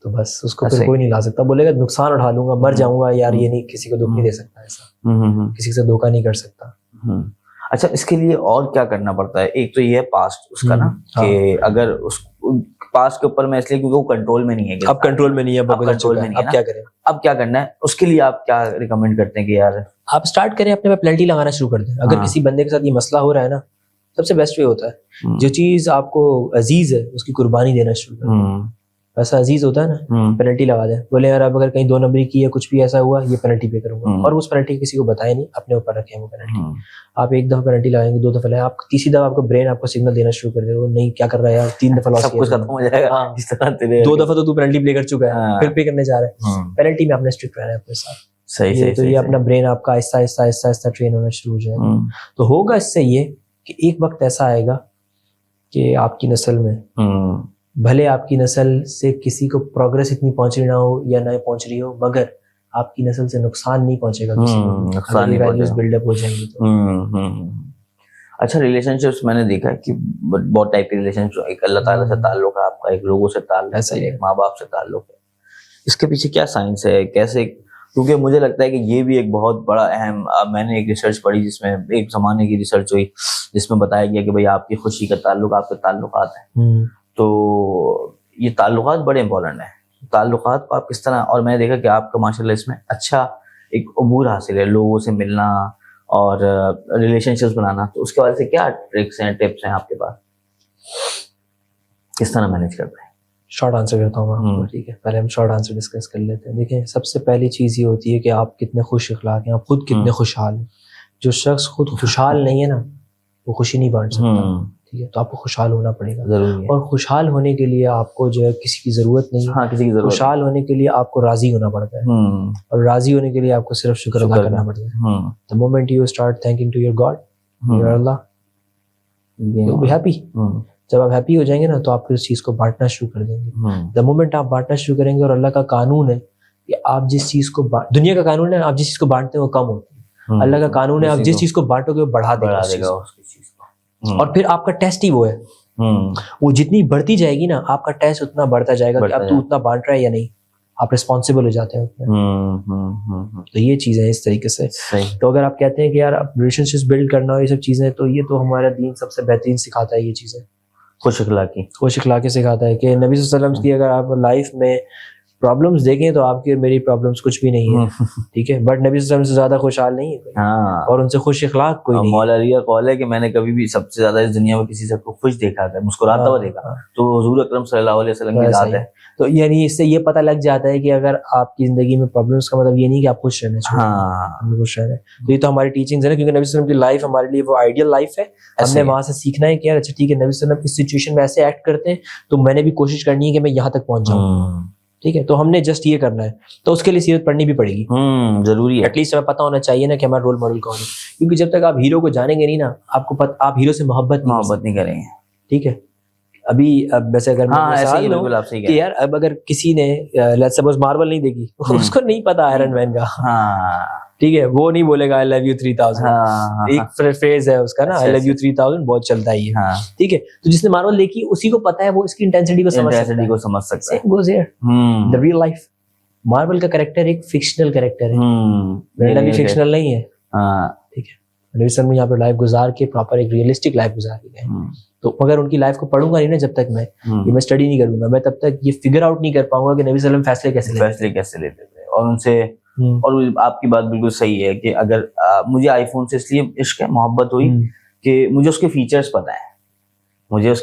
تو بس اس کو پھر کوئی نہیں لا سکتا. بولے گا نقصان اٹھا لوں گا, مر جاؤں گا یار, یہ نہیں, کسی کو دکھ نہیں دے سکتا, ایسا کسی سے دھوکہ نہیں کر سکتا. اچھا, اس کے لیے اور کیا کرنا پڑتا ہے؟ ایک تو یہ ہے پاسٹ اس کا نا, کہ اگر اس پاسٹ کے اوپر میں اس لیے کیونکہ وہ کنٹرول میں نہیں ہے, اب کنٹرول میں نہیں ہے, اب کیا کریں, اب کیا کرنا ہے اس کے لیے آپ کیا ریکمینڈ کرتے ہیں کہ یار آپ اسٹارٹ کریں اپنے پہ پینلٹی لگانا شروع کر دیں. اگر کسی بندے کے ساتھ یہ مسئلہ ہو رہا ہے نا, سب سے بیسٹ وے ہوتا ہے جو چیز آپ کو عزیز ہے اس کی قربانی دینا شروع کر دیں. پیسہ عزیز ہوتا ہے نا, پینلٹی لگا دیں. بولے یار اب اگر کہیں 2 نمبری کی ہے, کچھ بھی ایسا ہوا, یہ پینلٹی پے کروں گا, اور اس پینلٹی کسی کو بتائے نہیں, اپنے اوپر رکھیں وہ پینلٹی. آپ 1 دفعہ پینلٹی لگائیں گے, 2 دفعہ لگائیں, آپ تیسری دفعہ آپ کو برین آپ کو سگنل دینا شروع کر دے گا, نہیں کیا کر رہا ہے یار, 3 دفعہ سب کچھ ختم ہو جائے گا. 2 دفعہ تو پینلٹی پے کر چکا ہے, پھر پے کرنے جا رہا ہے. پینلٹی میں آپ نے اسٹرکٹ رہنا ہے اپنے ساتھ. صحیح. تو یہ اپنا برین آپ کا آہستہ آہستہ آہستہ آہستہ ٹرین ہونا شروع ہو جائے گا. تو ہوگا اس سے یہ کہ ایک وقت ایسا آئے گا کہ آپ کی نسل میں, بھلے آپ کی نسل سے کسی کو پروگرس اتنی پہنچ رہی نہ ہو یا نہ پہنچ رہی ہو, مگر آپ کی نسل سے نقصان نہیں پہنچے گا کسی کو, اگر یہ ویلیوز بلڈ اپ ہو جائیں گی تو. اچھا, ریلیشن شپس میں نے دیکھا کہ بہت ٹائپ کے ریلیشن شپ, ایک اللہ تعالیٰ سے تعلق ہے آپ کا, ایک لوگوں سے تعلق ہے, ایک ماں باپ سے تعلق ہے. اس کے پیچھے کیا سائنس ہے, کیسے؟ کیونکہ مجھے لگتا ہے کہ یہ بھی ایک بہت بڑا اہم, میں نے ایک ریسرچ پڑھی جس میں ایک زمانے کی ریسرچ ہوئی جس میں بتایا گیا کہ بھائی آپ کی خوشی کا تعلق آپ کے تعلقات ہیں. تو یہ تعلقات بڑے امپورٹنٹ ہیں. تعلقات کو آپ کس طرح, اور میں نے دیکھا کہ آپ کا ماشاء اللہ اس میں اچھا ایک عبور حاصل ہے, لوگوں سے ملنا اور ریلیشن شپس بنانا. تو اس کے وجہ سے کیا ٹرکس ہیں, ٹپس ہیں آپ کے پاس, کس طرح مینیج کرتے ہیں؟ شارٹ آنسر کرتا ہوں میں, ٹھیک ہے, پہلے ہم شارٹ آنسر ڈسکس کر لیتے ہیں. دیکھیں, سب سے پہلی چیز یہ ہوتی ہے کہ آپ کتنے خوش اخلاق ہیں, آپ خود کتنے خوشحال ہیں. جو شخص خود خوشحال نہیں ہے نا وہ خوشی نہیں بانٹ سکتا. ٹھیک ہے, تو آپ کو خوشحال ہونا پڑے گا ضروری ہے. اور خوشحال ہونے کے لیے آپ کو جو ہے کسی کی ضرورت نہیں ہے. ہاں, کسی کی ضرورت. خوشحال ہونے کے لیے آپ کو راضی ہونا پڑتا ہے, اور راضی ہونے کے لیے آپ کو صرف شکر ادا کرنا پڑتا ہے. The moment you start thanking to your God, your Allah, you'll be happy. جب آپ ہیپی ہو جائیں گے نا تو آپ اس چیز کو بانٹنا شروع کر دیں گے. دا مومنٹ آپ بانٹنا شروع کریں گے, اور اللہ کا قانون ہے کہ آپ جس چیز کو دنیا کا قانون ہے آپ جس چیز کو بانٹتے ہیں وہ کم ہوتی ہے. اللہ کا قانون ہے آپ جس چیز کو بانٹو گے وہ بڑھا دے گا اس چیز کو. اور پھر آپ کا ٹیسٹ ہی وہ ہے, وہ جتنی بڑھتی جائے گی نا آپ کا ٹیسٹ اتنا بڑھتا جائے گا کہ اب تو اتنا بانٹ رہا ہے یا نہیں, آپ ریسپانسیبل ہو جاتے ہیں اتنے. تو یہ چیزیں ہیں اس طریقے سے. تو اگر آپ کہتے ہیں کہ یار ریلیشن شپس بلڈ کرنا اور یہ سب چیزیں, تو یہ تو ہمارا دین سب سے بہترین سکھاتا ہے یہ چیزیں. خوش اخلاقی سکھاتا ہے کہ نبی صلی اللہ علیہ وسلم کی اگر آپ لائف میں پرابلمس دیکھیں تو آپ کی میری پرابلمس کچھ بھی نہیں ہے. ٹھیک ہے, بٹ نبی صلی اللہ علیہ وسلم سے زیادہ خوشحال نہیں ہے کوئی, اور ان سے خوش اخلاق کوئی نہیں. مولا علی کا قول ہے کہ میں نے کبھی بھی سب سے زیادہ اس دنیا میں کسی سے خوش دیکھا ہے, مسکراتا ہوا دیکھا, تو حضور اکرم صلی اللہ علیہ وسلم کی ذات ہے. تو یعنی اس سے یہ پتہ لگ جاتا ہے کہ اگر آپ کی زندگی میں پرابلمس کا مطلب یہ نہیں کہ آپ خوش رہنا چاہیے, خوش رہنا ہے. تو یہ تو ہماری ٹیچنگز ہے نا, کیونکہ نبی صلی اللہ علیہ وسلم کی لائف ہمارے لیے وہ آئیڈیل لائف ہے. ہم نے وہاں سے سیکھنا ہے کہ یار اچھا ٹھیک ہے نبی صلی اللہ علیہ وسلم اس سچویشن میں ایسے ایکٹ کرتے ہیں تو میں نے بھی کوشش کرنی ہے کہ میں یہاں تک پہنچ جاؤں. ٹھیک ہے, تو ہم نے جسٹ یہ کرنا ہے, تو اس کے لیے سیرت پڑھنی بھی پڑے گی. ضروری ہے, ایٹ لیسٹ ہمیں پتہ ہونا چاہیے نا کہ ہمارا رول ماڈل کون ہے, کیونکہ جب تک آپ ہیرو کو جانیں گے نہیں نا آپ کو آپ ہیرو سے محبت نہیں کریں گے. ٹھیک ہے, ابھی اب ویسے اگر مثال لوں کہ یار اب اگر کسی نے لیٹس سپوز مارول نہیں دیکھی, اس کو نہیں پتا آئرن مین کا, ٹھیک ہے, وہ نہیں بولے گا I love you 3000. ایک فریز ہے اس کا نا I love you 3000 بہت چلتا ہے یہ. ٹھیک ہے, تو جس نے مارول دیکھی اسی کو پتا ہے, وہ اس کی انٹینسٹی کو سمجھ سکتا ہے. goes here the real life. Marvel کا کریکٹر ایک فکشنل کریکٹر ہے, میرا بھی فکشنل نہیں ہے. ٹھیک ہے, نبی صلی اللہ علیہ وسلم یہاں پہ لائف گزار کے پراپر ایک ریئلسٹک لائف گزار کے گئے. تو اگر ان کی لائف کو پڑھوں گا نہیں نا جب تک میں یہ میں اسٹڈی نہیں کروں گا, میں تب تک یہ فگر آؤٹ نہیں کر پاؤں گا کہ نبی صلی اللہ علیہ وسلم فیصلے کیسے لیتے تھے. اور ان سے اور آپ کی بات بالکل صحیح ہے کہ اگر مجھے آئی فون سے اس لیے عشق ہے, محبت ہوئی کہ مجھے اس کے فیچرز پتہ ہیں, اس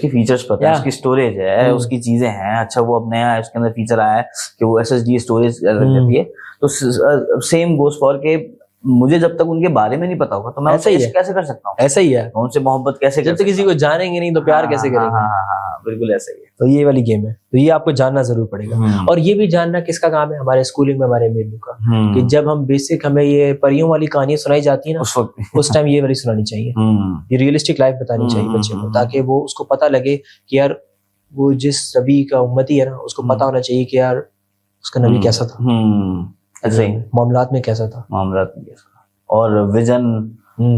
کی اسٹوریج ہے, اس کی چیزیں ہیں. اچھا وہ اب نیا ہے, اس کے اندر فیچر آیا ہے کہ وہ SSD اسٹوریج رہتی ہے, تو سیم گوز فار کہ مجھے جب تک ان کے بارے میں نہیں پتا ہوگا تو میں ایسا ہی کیسے کر سکتا ہوں. ایسا ہی ہے, ان سے محبت کیسے, جب تک کسی کو جانیں گے نہیں تو پیار کیسے کریں گے. بالکل ایسا ہی ہے. تو یہ والی گیم ہے, تو یہ آپ کو جاننا ضرور پڑے گا. اور یہ بھی جاننا کس کا کام ہے, ہمارے اسکولنگ میں ہمارے امی ابو کا, کہ جب ہم بیسک ہمیں یہ پریوں والی کہانیاں سنائی جاتی ہیں نا اس ٹائم یہ والی سنانی چاہیے, یہ ریئلسٹک لائف بتانی چاہیے بچے کو, تاکہ وہ اس کو پتہ لگے کہ یار وہ جس نبی کا امتی ہے نا اس کو پتہ ہونا چاہیے کہ یار اس کا نبی کیسا تھا, معاملات میں کیسا تھا. اور ویژن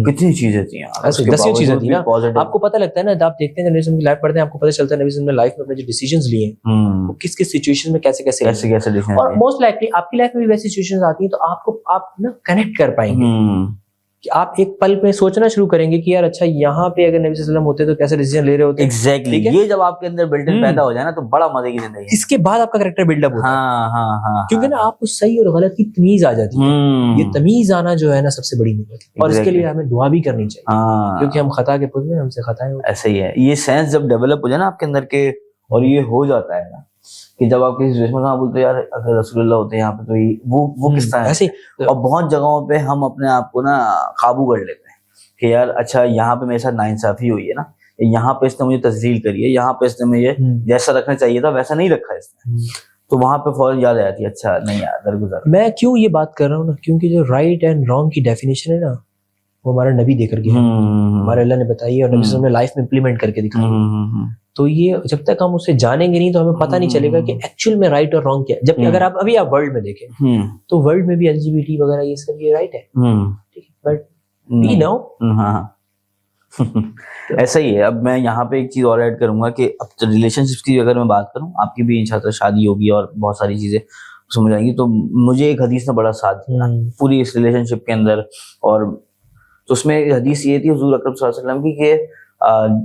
کتنی چیزیں تھیں, 10 چیزیں تھیں نا. آپ کو پتہ لگتا ہے نا, آپ دیکھتے ہیں نبی صلی اللہ علیہ وسلم کی لائف پڑھتے ہیں, آپ کو پتہ چلتا ہے نبی صلی اللہ علیہ وسلم نے لائف میں اپنے جو ڈیسیژنز لیے ہیں وہ کس کس سچویشن میں کیسے. اور موسٹ لائکلی آپ کی لائف میں بھی ویسی سچویشنز آتی ہیں تو آپ نا کنیکٹ کر پائیں گے کہ آپ ایک پل پہ سوچنا شروع کریں گے کہ یار اچھا یہاں پہ اگر نبی صلی اللہ علیہ وسلم ہوتے تو کیسے ڈیسیژن لے رہے ہوتے. ایگزیکٹلی, یہ جب آپ کے اندر بلڈ ان پیدا ہو جائے نا تو بڑا مزے کی زندگی ہے. اس کے بعد آپ کا کریکٹر بلڈ اپ ہوتا ہے, کیونکہ نا آپ کو صحیح اور غلط کی تمیز آ جاتی ہے. یہ تمیز آنا جو ہے نا سب سے بڑی نعمت ہے, اور اس کے لیے ہمیں دعا بھی کرنی چاہیے, کیونکہ ہم خطا کے پتلے ہیں, ہم سے خطائیں ہوتی ہیں. ایسے ہی ہے, یہ سینس جب ڈیولپ ہو جائے نا آپ کے اندر کے, اور یہ ہو جاتا ہے نا کہ جب آپ کسی سچویشن میں بولتے یار اگر رسول اللہ ہوتے ہیں یہاں پہ تو وہ کس طرح ہے. اور بہت جگہوں پہ ہم اپنے آپ کو نا قابو کر لیتے ہیں کہ یار اچھا یہاں پہ میرے ساتھ ناانصافی ہوئی ہے نا, یہاں پہ اس نے مجھے تذلیل کری ہے, یہاں پہ اس نے مجھے جیسا رکھنا چاہیے تھا ویسا نہیں رکھا اس نے, تو وہاں پہ فوراً یاد آ جاتی ہے اچھا نہیں یار درگزر. میں کیوں یہ بات کر رہا ہوں نا, کیونکہ جو رائٹ اینڈ رانگ کی ڈیفینیشن ہے نا وہ ہمارا نبی دے کر گیا, ہمارے اللہ نے بتائی اور نبی صلی اللہ علیہ وسلم نے لائف میں امپلیمنٹ کر کے دکھائی. تو یہ جب تک ہم اسے جانیں گے نہیں تو ہمیں پتہ نہیں چلے گا کہ ایکچوئل میں رائٹ اور رانگ کیا ہے. جبکہ اگر آپ ابھی ورلڈ میں دیکھیں تو ورلڈ میں بھی LGBT وغیرہ یہ سب یہ رائٹ ہے, بٹ وی نو ایسا ہی ہے. اب میں یہاں پہ ایک چیز اور ایڈ کروں گا کہ اب ریلیشن شپس کی اگر میں بات کروں, آپ کی بھی انشاءاللہ شادی ہوگی اور بہت ساری چیزیں سمجھ آئیں گی, تو مجھے ایک حدیث نے بڑا ساتھ دیا پوری اس ریلیشن شپ کے اندر. اور تو اس میں حدیث یہ تھی حضور اکرم صلی اللہ علیہ وسلم کی کہ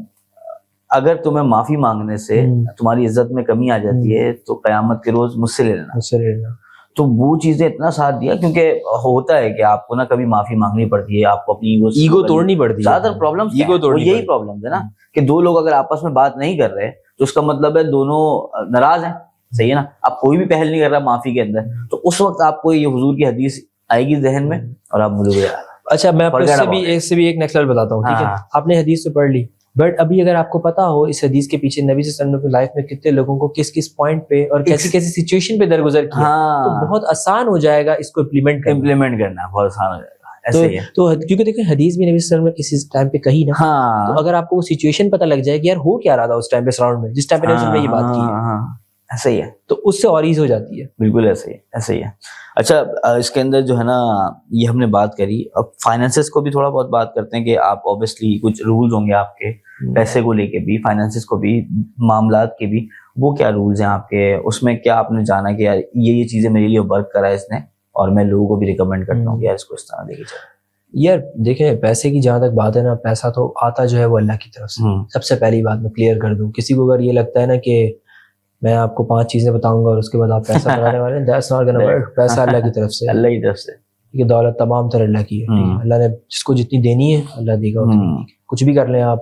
اگر تمہیں معافی مانگنے سے تمہاری عزت میں کمی آ جاتی ہے تو قیامت کے روز مجھ سے لے لینا. تو وہ چیزیں اتنا ساتھ دیا, کیونکہ ہوتا ہے کہ آپ کو نا کبھی معافی مانگنی پڑتی ہے, آپ کو اپنی ایگو توڑنی پڑتی ہے. زیادہ تر پرابلمس یہی پرابلمس ہے نا کہ دو لوگ اگر آپس میں بات نہیں کر رہے تو اس کا مطلب ہے دونوں ناراض ہیں, صحیح ہے نا. آپ کوئی بھی پہل نہیں کر رہا معافی کے اندر, تو اس وقت آپ کو یہ حضور کی حدیث آئے گی ذہن میں اور آپ بولو گے اچھا میں آپ کو اس سے بھی ایک نیکسٹ لیول بتاتا ہوں, ٹھیک ہے. آپ نے حدیث تو پڑھ لی, بٹ ابھی اگر آپ کو پتا ہو اس حدیث کے پیچھے نبی صلی اللہ علیہ وسلم نے لائف میں کتنے لوگوں کو کس کس پوائنٹ پہ اور کیسی کیسی سچویشن پہ درگزر کیا, تو بہت آسان ہو جائے گا اس کو امپلیمنٹ کرنا, بہت آسان ہو جائے گا. تو کیونکہ دیکھیں حدیث بھی نبی صلی اللہ علیہ وسلم نے کسی ٹائم پہ کہی نا, تو اگر آپ کو وہ سچویشن پتہ لگ جائے کہ یار ہو کیا رہا تھا اس ٹائم پہ سراؤنڈ میں, جس ٹائم پہ نبی صلی اللہ علیہ وسلم نے یہ بات کی, ایسا ہی ہے, تو اس سے اور ایز ہو جاتی ہے. بالکل ایسے ہی ہے. اچھا اس کے اندر جو ہے نا یہ ہم نے بات کری, اب فائنینسز کو بھی تھوڑا بہت بات کرتے ہیں کہ آپ اوبیسلی کچھ رولز ہوں گے آپ کے پیسے کو لے کے بھی, فائنینسز کو بھی, معاملات کے بھی, وہ کیا رولز ہیں آپ کے, اس میں کیا آپ نے جانا کہ یار یہ چیزیں میرے لیے ورک کرا ہے اس نے, اور میں لوگوں کو بھی ریکمینڈ کرتا ہوں کہ یار اس کو اس طرح دیکھیے چاہیے. یار دیکھیں پیسے کی جہاں تک بات ہے نا, پیسہ تو آتا جو ہے وہ اللہ کی طرف سے. سب سے پہلی بات میں کلیئر کر دوں, کسی کو اگر یہ لگتا ہے نا کہ میں آپ کو 5 چیزیں بتاؤں گا اور اس کے بعد آپ پیسہ بنانے والے ہیں, that's not gonna work. پیسہ اللہ کی طرف سے, اللہ کی طرف سے, یہ دولت تمام تر اللہ کی ہے. اللہ نے جس کو جتنی دینی ہے اللہ دے گا اتنی. کچھ بھی کر لیں آپ,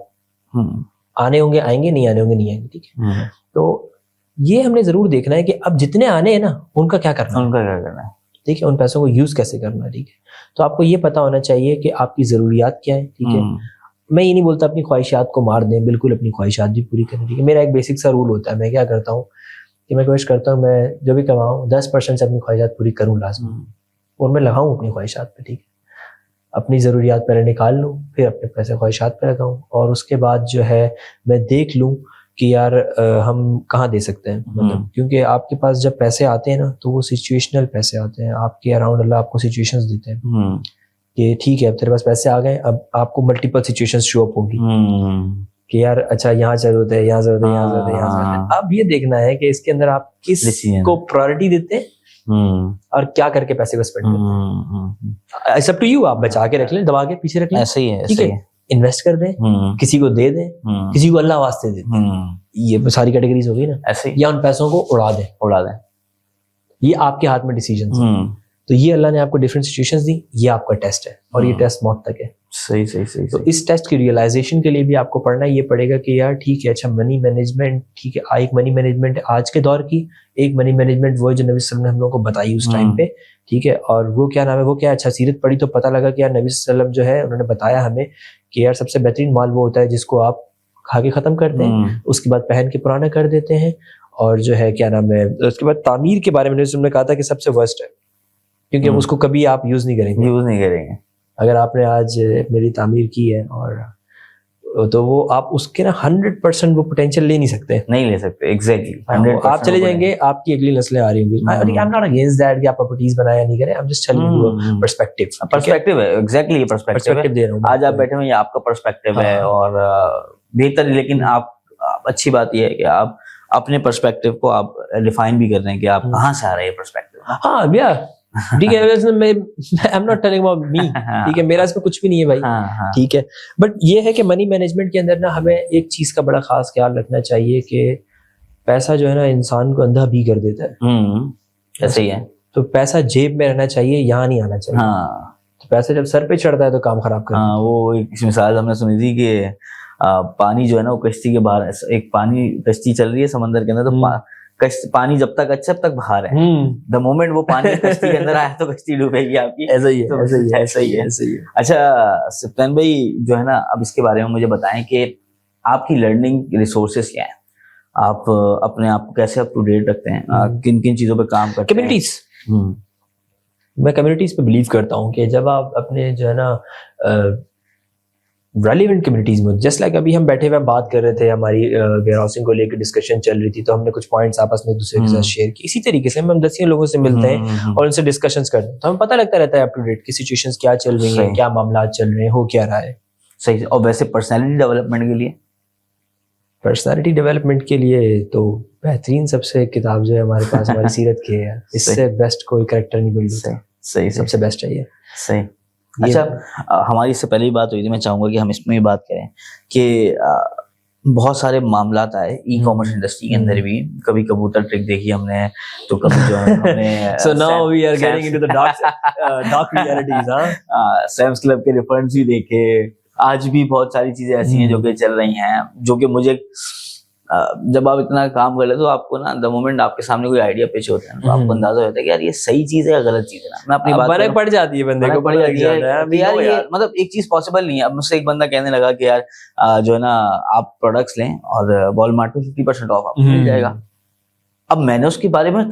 آنے ہوں گے آئیں گے, نہیں آنے ہوں گے نہیں آئیں گے, ٹھیک ہے. تو یہ ہم نے ضرور دیکھنا ہے کہ اب جتنے آنے ہیں نا ان کا کیا کرنا ہے, ٹھیک ہے, ان پیسوں کو یوز کیسے کرنا ہے, ٹھیک ہے. تو آپ کو یہ پتا ہونا چاہیے کہ آپ کی ضروریات کیا ہیں, ٹھیک ہے. میں یہ نہیں بولتا اپنی خواہشات کو مار دیں, بالکل اپنی خواہشات بھی پوری کریں, ٹھیک ہے. میرا ایک بیسک سا رول ہوتا ہے, میں کیا کرتا ہوں کہ میں کوشش کرتا ہوں میں جو بھی کماؤں 10% سے اپنی خواہشات پوری کروں لازمی, اور میں لگاؤں اپنی خواہشات پہ, ٹھیک ہے. اپنی ضروریات پہلے نکال لوں, پھر اپنے پیسے خواہشات پہ لگاؤں, اور اس کے بعد جو ہے میں دیکھ لوں کہ یار ہم کہاں دے سکتے ہیں, مطلب کیونکہ آپ کے پاس جب پیسے آتے ہیں نا تو وہ سچویشنل پیسے آتے ہیں, آپ کے اراؤنڈ اللہ آپ کو سچویشنز دیتے ہیں کہ ٹھیک ہے اب تیرے پاس پیسے آ گئے, اب آپ کو ملٹیپل سچویشنز شو اپ ہوں گی کہ یار اچھا یہاں ضرورت ہے, یہاں ضرورت ہے, یہاں ضرورت ہے, یہاں ضرورت ہے. اب یہ دیکھنا ہے کہ اس کے اندر آپ کس کو پرائرٹی دیتے ہیں اور کیا کر کے پیسے کو اسپینڈ کرتے ہیں. اٹس اپ ٹو یو, آپ بچا کے رکھ لیں, دبا کے پیچھے رکھ لیں, ایسے ہی ہے, ٹھیک ہے. انویسٹ کر دیں, کسی کو دے دیں, کسی کو اللہ واسطے دے دیں, یہ ساری کیٹیگریز ہوگی نا. ایسے یا ان پیسوں کو اڑا دیں, یہ آپ کے ہاتھ میں ڈیسیجنز ہیں. تو یہ اللہ نے آپ کو ڈفرینٹ سچویشنز دی, یہ آپ کا ٹیسٹ ہے, اور یہ ٹیسٹ موت تک ہے. صحیح. تو اس ٹیسٹ کی ریئلائزیشن کے لیے بھی آپ کو پڑھنا یہ پڑے گا کہ یار ٹھیک ہے, اچھا منی مینجمنٹ, ٹھیک ہے, ایک منی مینجمنٹ ہے آج کے دور کی, ایک منی مینجمنٹ وہ جو نبی صلی اللہ علیہ وسلم نے ہم لوگوں کو بتائی اس ٹائم پہ, ٹھیک ہے. اور وہ کیا نام ہے, وہ کیا, اچھا سیرت پڑھی تو پتہ لگا کہ یار نبی صلی اللہ علیہ وسلم جو ہے انہوں نے بتایا ہمیں کہ یار سب سے بہترین مال وہ ہوتا ہے جس کو آپ کھا کے ختم کرتے ہیں, اس کے بعد پہن کے پرانا کر دیتے ہیں, اور جو ہے کیا نام ہے اس کے بعد تعمیر کے بارے میں نبی صلی اللہ علیہ وسلم نے کہا تھا کہ سب سے ورسٹ ہے, کیونکہ اس کو کبھی آپ یوز نہیں کریں گے. اگر آپ نے آج میری تعمیر کی ہے اور تو وہ آپ اس کے نا 100% وہ پوٹینشیل لے نہیں سکتے. ایگزیکٹلی آپ چلے جائیں گے, آپ کی اگلی نسلیں آ رہی ہوں گی. I am not against that کہ آپ پراپرٹیز بنایا نہیں کریں, I am just telling you perspective ہے. ایگزیکٹلی یہ پرسپیکٹیو دے رہا ہوں. آج آپ بیٹھے ہوئے, یہ آپ کا پرسپیکٹیو ہے اور بہتر, لیکن آپ اچھی بات یہ ہے کہ آپ اپنے پرسپیکٹیو کو آپ ڈیفائن بھی کر رہے ہیں کہ آپ کہاں سے آ رہے ہیں پرسپیکٹیو. ہاں بیا ٹھیک ہے, I am not telling about me, ٹھیک ہے, میرا اس پہ کچھ بھی نہیں ہے بھائی, ٹھیک ہے. بٹ یہ ہے کہ منی مینجمنٹ کے اندر نا ہمیں ایک چیز کا بڑا خاص خیال رکھنا چاہیے کہ پیسہ جو ہے نا انسان کو اندھا بھی کر دیتا ہے. ایسے ہی ہے. تو پیسہ جیب میں رہنا چاہیے, یہاں نہیں آنا چاہیے. تو پیسہ جب سر پہ چڑھتا ہے تو کام خراب کرتا ہے. وہ ایک مثال ہم نے سنی تھی کہ پانی جو ہے نا وہ کشتی کے باہر, ایک پانی کشتی چل رہی ہے سمندر کے اندر, تو پانی جب تک اچھا اب تک باہر ہے, دا مومنٹ وہ پانی کشتی کے اندر آیا تو کشتی ڈوبے گی آپ کی. ایسا ہی ہے. اچھا سپتین بھائی جو ہے نا, اب اس کے بارے میں مجھے بتائیں کہ آپ کی لرننگ ریسورسز کیا ہیں, آپ اپنے آپ کو کیسے اپ ٹو ڈیٹ رکھتے ہیں, کن کن چیزوں پہ کام کرتے ہیں. کمیونٹیز, میں کمیونٹیز پہ بلیو کرتا ہوں کہ جب آپ اپنے جو ہے نا ریلیونٹ کمیونٹیز میں, جسٹ لائک ابھی ہم بیٹھے ہوئے بات کر رہے تھے, ہماری ویئر ہاؤسنگ کو لے کے ڈسکشن چل رہی تھی, تو ہم نے کچھ پوائنٹس آپس میں ایک دوسرے کے ساتھ شیئر کی. اسی طریقے سے ہم 10 لوگوں سے ملتے ہیں اور ان سے ڈسکشنز کرتے ہیں, تو ہمیں پتہ لگتا رہتا ہے اپ ٹو ڈیٹ کی سچویشنز کیا چل رہی ہیں, کیا معاملات چل رہے ہیں, ہو کیا رہا ہے. صحیح. اور ویسے پرسنالٹی ڈیولپمنٹ کے لیے, پرسنالٹی ڈیولپمنٹ کے لیے تو بہترین سب سے کتاب جو ہے ہمارے پاس ہماری سیرت کی ہے, اس سے بیسٹ کوئی کریکٹر نہیں بلڈ ہوتا. صحیح, سب سے بیسٹ ہے یہ. صحیح. اچھا ہماری اس سے پہلے بھی بات ہوئی تھی, میں چاہوں گا کہ ہم اس میں بھی بات کریں کہ بہت سارے معاملات آئے ای کامرس انڈسٹری کے اندر بھی. کبھی کبوتر ٹرک دیکھی ہم نے, تو کبھی جو ہم نے so now we are getting into the dark realities. سیمس club کے ریفنڈز بھی دیکھے. آج بھی بہت ساری چیزیں ایسی ہیں جو کہ چل رہی ہیں, جو کہ مجھے جب آپ اتنا کام کر لیتے تو آپ کو نا دا مومنٹ آپ کے سامنے کوئی آئیڈیا پیش ہوتا ہے تو آپ کو اندازہ ہوتا ہے کہ یار یہ صحیح چیز ہے یا غلط چیز ہے. میں اپنی بات فرق پڑ جاتی ہے بندے کو, یار یہ مطلب ایک چیز پاسبل نہیں ہے. اب مجھ سے ایک بندہ کہنے لگا کہ یار جو ہے نا آپ پروڈکٹس لیں اور والمارٹ پہ 50% آف آپ کو مل جائے گا. اب میں نے اس کے بارے میں